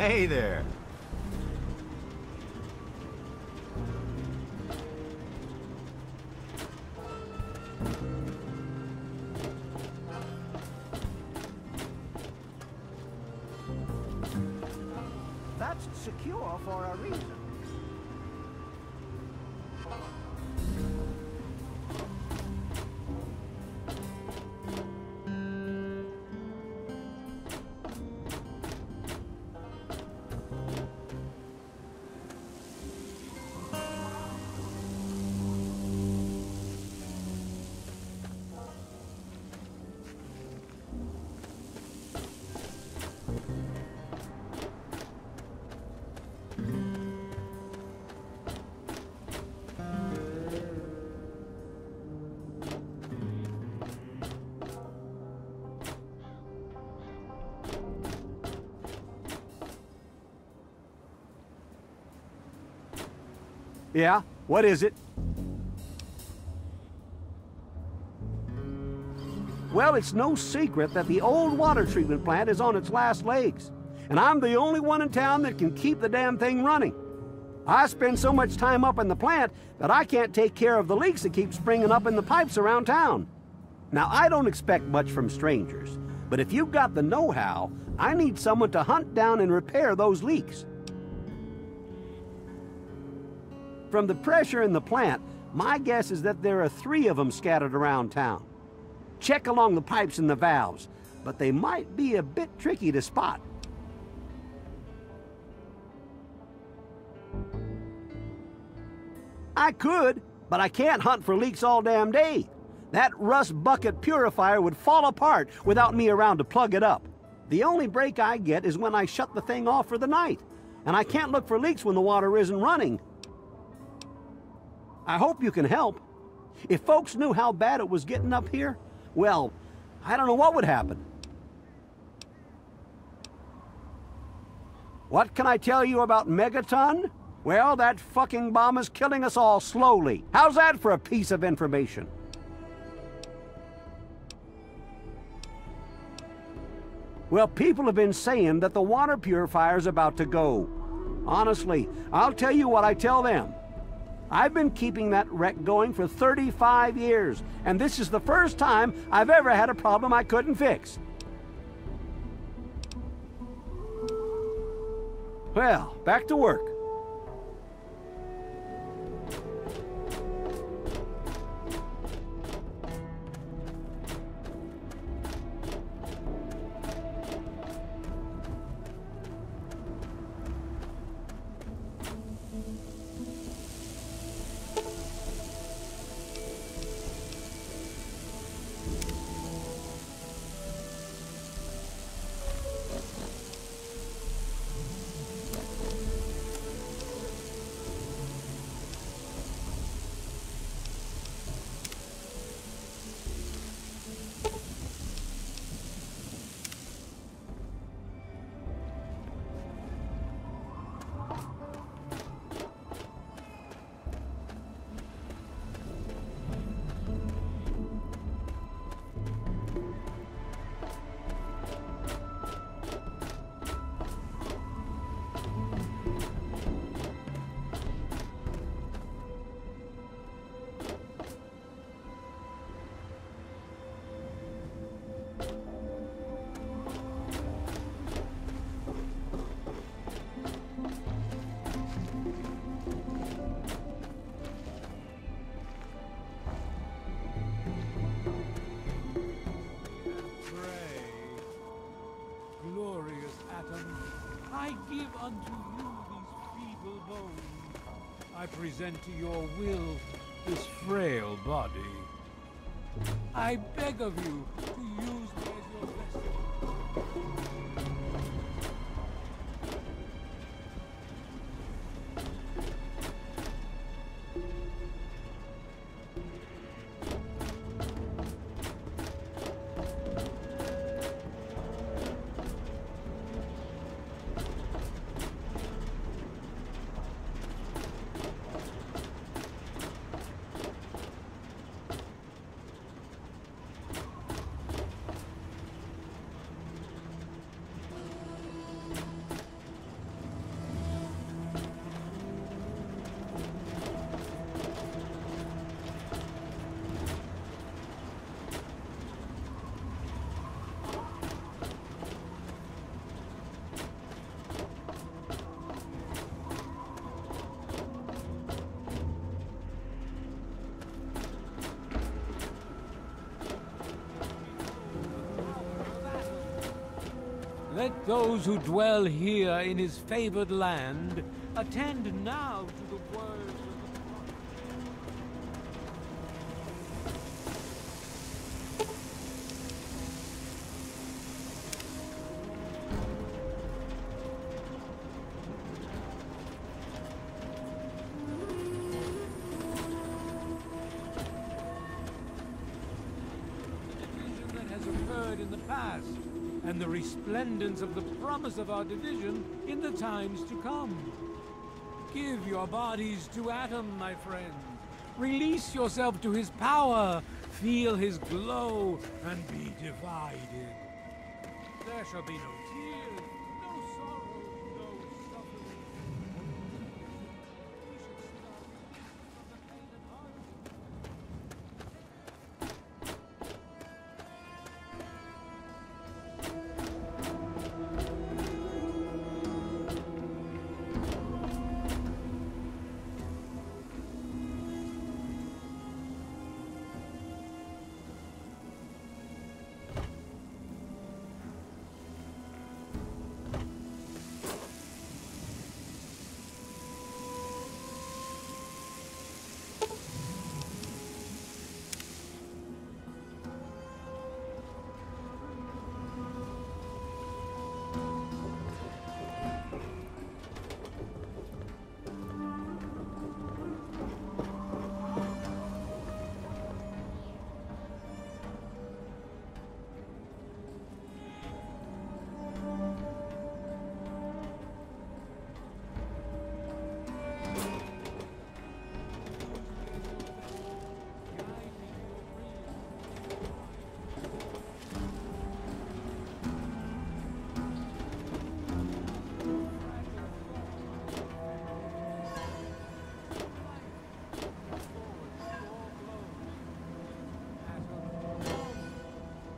L: Hey there.
U: That's secure for a reason. Yeah? What is it? Well, it's no secret that the old water treatment plant is on its last legs. And I'm the only one in town that can keep the damn thing running. I spend so much time up in the plant that I can't take care of the leaks that keep springing up in the pipes around town. Now, I don't expect much from strangers, but if you've got the know-how, I need someone to hunt down and repair those leaks. From the pressure in the plant, my guess is that there are 3 of them scattered around town. Check along the pipes and the valves, but they might be a bit tricky to spot. I could, but I can't hunt for leaks all damn day. That rust bucket purifier would fall apart without me around to plug it up. The only break I get is when I shut the thing off for the night, and I can't look for leaks when the water isn't running. I hope you can help. If folks knew how bad it was getting up here, well, I don't know what would happen. What can I tell you about Megaton? Well, that fucking bomb is killing us all slowly. How's that for a piece of information? Well, people have been saying that the water purifier's about to go. Honestly, I'll tell you what I tell them. I've been keeping that wreck going for 35 years, and this is the first time I've ever had a problem I couldn't fix. Well, back to work.
E: I give unto you these feeble bones. I present to your will this frail body. I beg of you to use me as your vessel. Let those who dwell here in his favored land attend now to the words of the prophet. The division that has occurred in the past, and the resplendence of the promise of our division in the times to come. Give your bodies to Atom, my friend. Release yourself to his power. Feel his glow and be divided. There shall be no tears, no sorrow, no suffering. We shall start from the pain and hardship.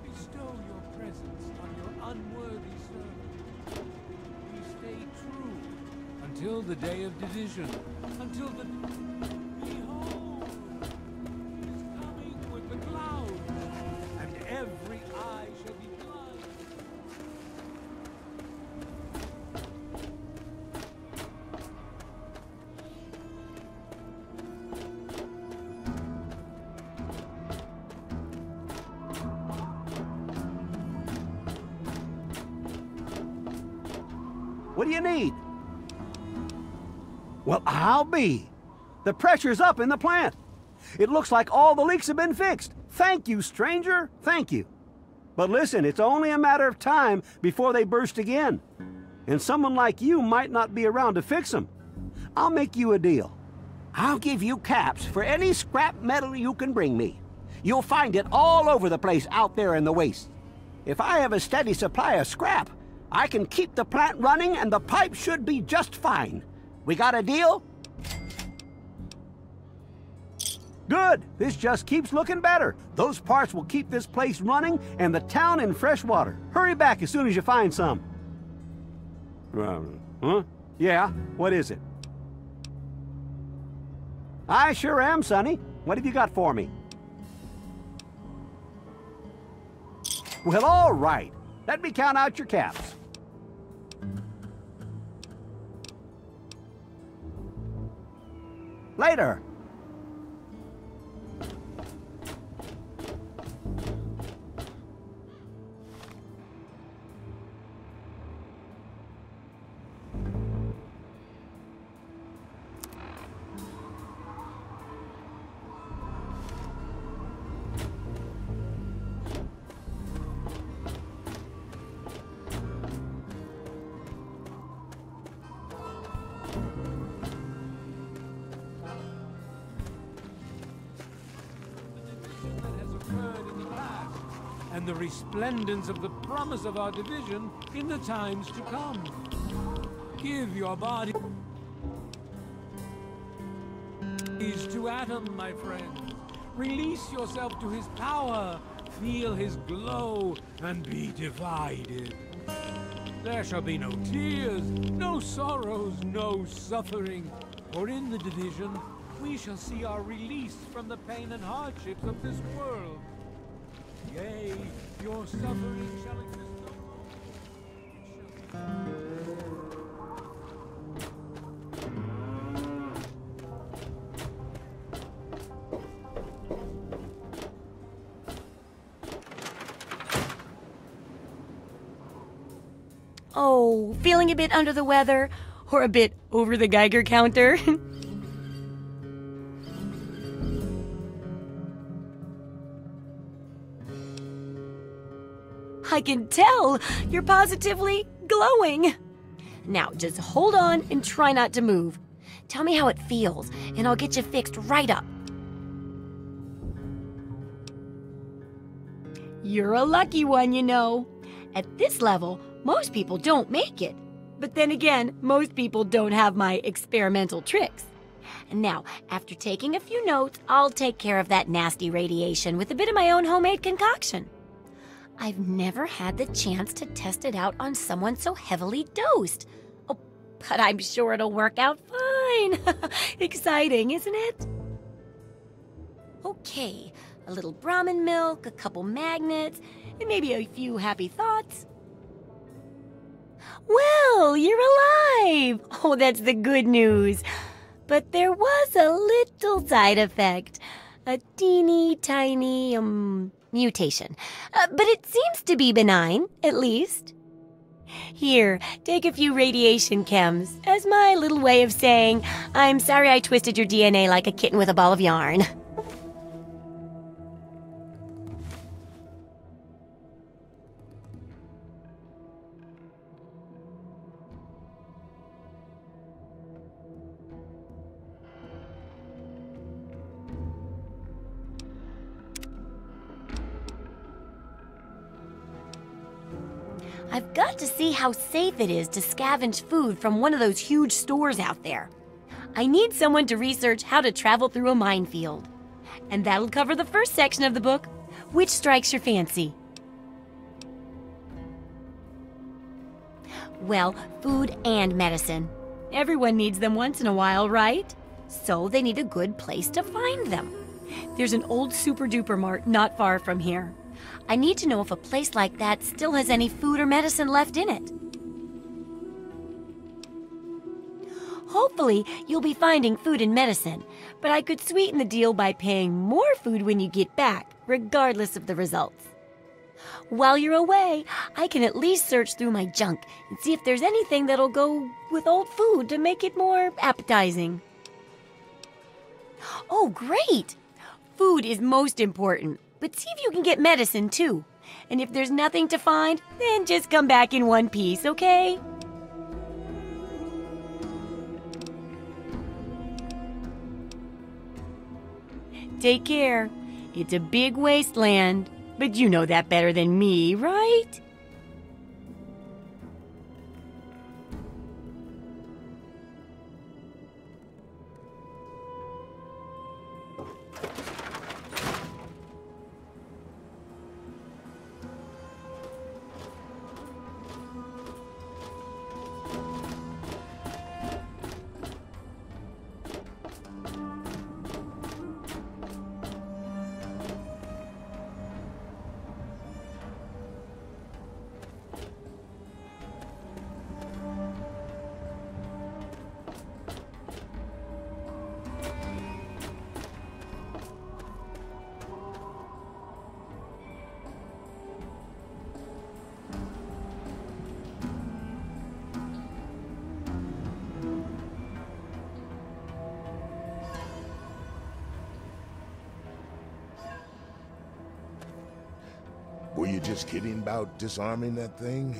E: Bestow your presence on your unworthy servant. We stay true until the day of division, until the... Behold! He is coming with the clouds, and every eye shall be blind.
U: What do you need? Well, I'll be. The pressure's up in the plant. It looks like all the leaks have been fixed. Thank you, stranger. Thank you. But listen, it's only a matter of time before they burst again. And someone like you might not be around to fix them. I'll make you a deal. I'll give you caps for any scrap metal you can bring me. You'll find it all over the place out there in the waste. If I have a steady supply of scrap, I can keep the plant running and the pipe should be just fine. We got a deal? Good. This just keeps looking better. Those parts will keep this place running and the town in fresh water. Hurry back as soon as you find some. Huh? Yeah, what is it? I sure am, Sonny. What have you got for me? Well, all right. Let me count out your caps. Later.
E: And the resplendence of the promise of our division in the times to come. Give your body to Atom, my friend. Release yourself to his power. Feel his glow and be divided. There shall be no tears, no sorrows, no suffering. For in the division, we shall see our release from the pain and hardships of this world. Yea, your suffering shall exist no more.
B: Oh, feeling a bit under the weather? Or a bit over the Geiger counter? I can tell! You're positively glowing! Now, just hold on and try not to move. Tell me how it feels, and I'll get you fixed right up. You're a lucky one, you know. At this level, most people don't make it. But then again, most people don't have my experimental tricks. And now, after taking a few notes, I'll take care of that nasty radiation with a bit of my own homemade concoction. I've never had the chance to test it out on someone so heavily dosed. Oh, but I'm sure it'll work out fine. Exciting, isn't it? Okay, a little Brahmin milk, a couple magnets, and maybe a few happy thoughts. Well, you're alive! Oh, that's the good news. But there was a little side effect. A teeny tiny, mutation. But it seems to be benign, at least. Here, take a few radiation chems as my little way of saying, I'm sorry I twisted your DNA like a kitten with a ball of yarn. I've got to see how safe it is to scavenge food from one of those huge stores out there. I need someone to research how to travel through a minefield. And that'll cover the first section of the book. Which strikes your fancy? Well, food and medicine. Everyone needs them once in a while, right? So they need a good place to find them. There's an old super-duper mart not far from here. I need to know if a place like that still has any food or medicine left in it. Hopefully, you'll be finding food and medicine, but I could sweeten the deal by paying more food when you get back, regardless of the results. While you're away, I can at least search through my junk and see if there's anything that'll go with old food to make it more appetizing. Oh, great! Food is most important. But see if you can get medicine, too. And if there's nothing to find, then just come back in one piece, okay? Take care. It's a big wasteland, but you know that better than me, right?
T: Were you just kidding about disarming that thing?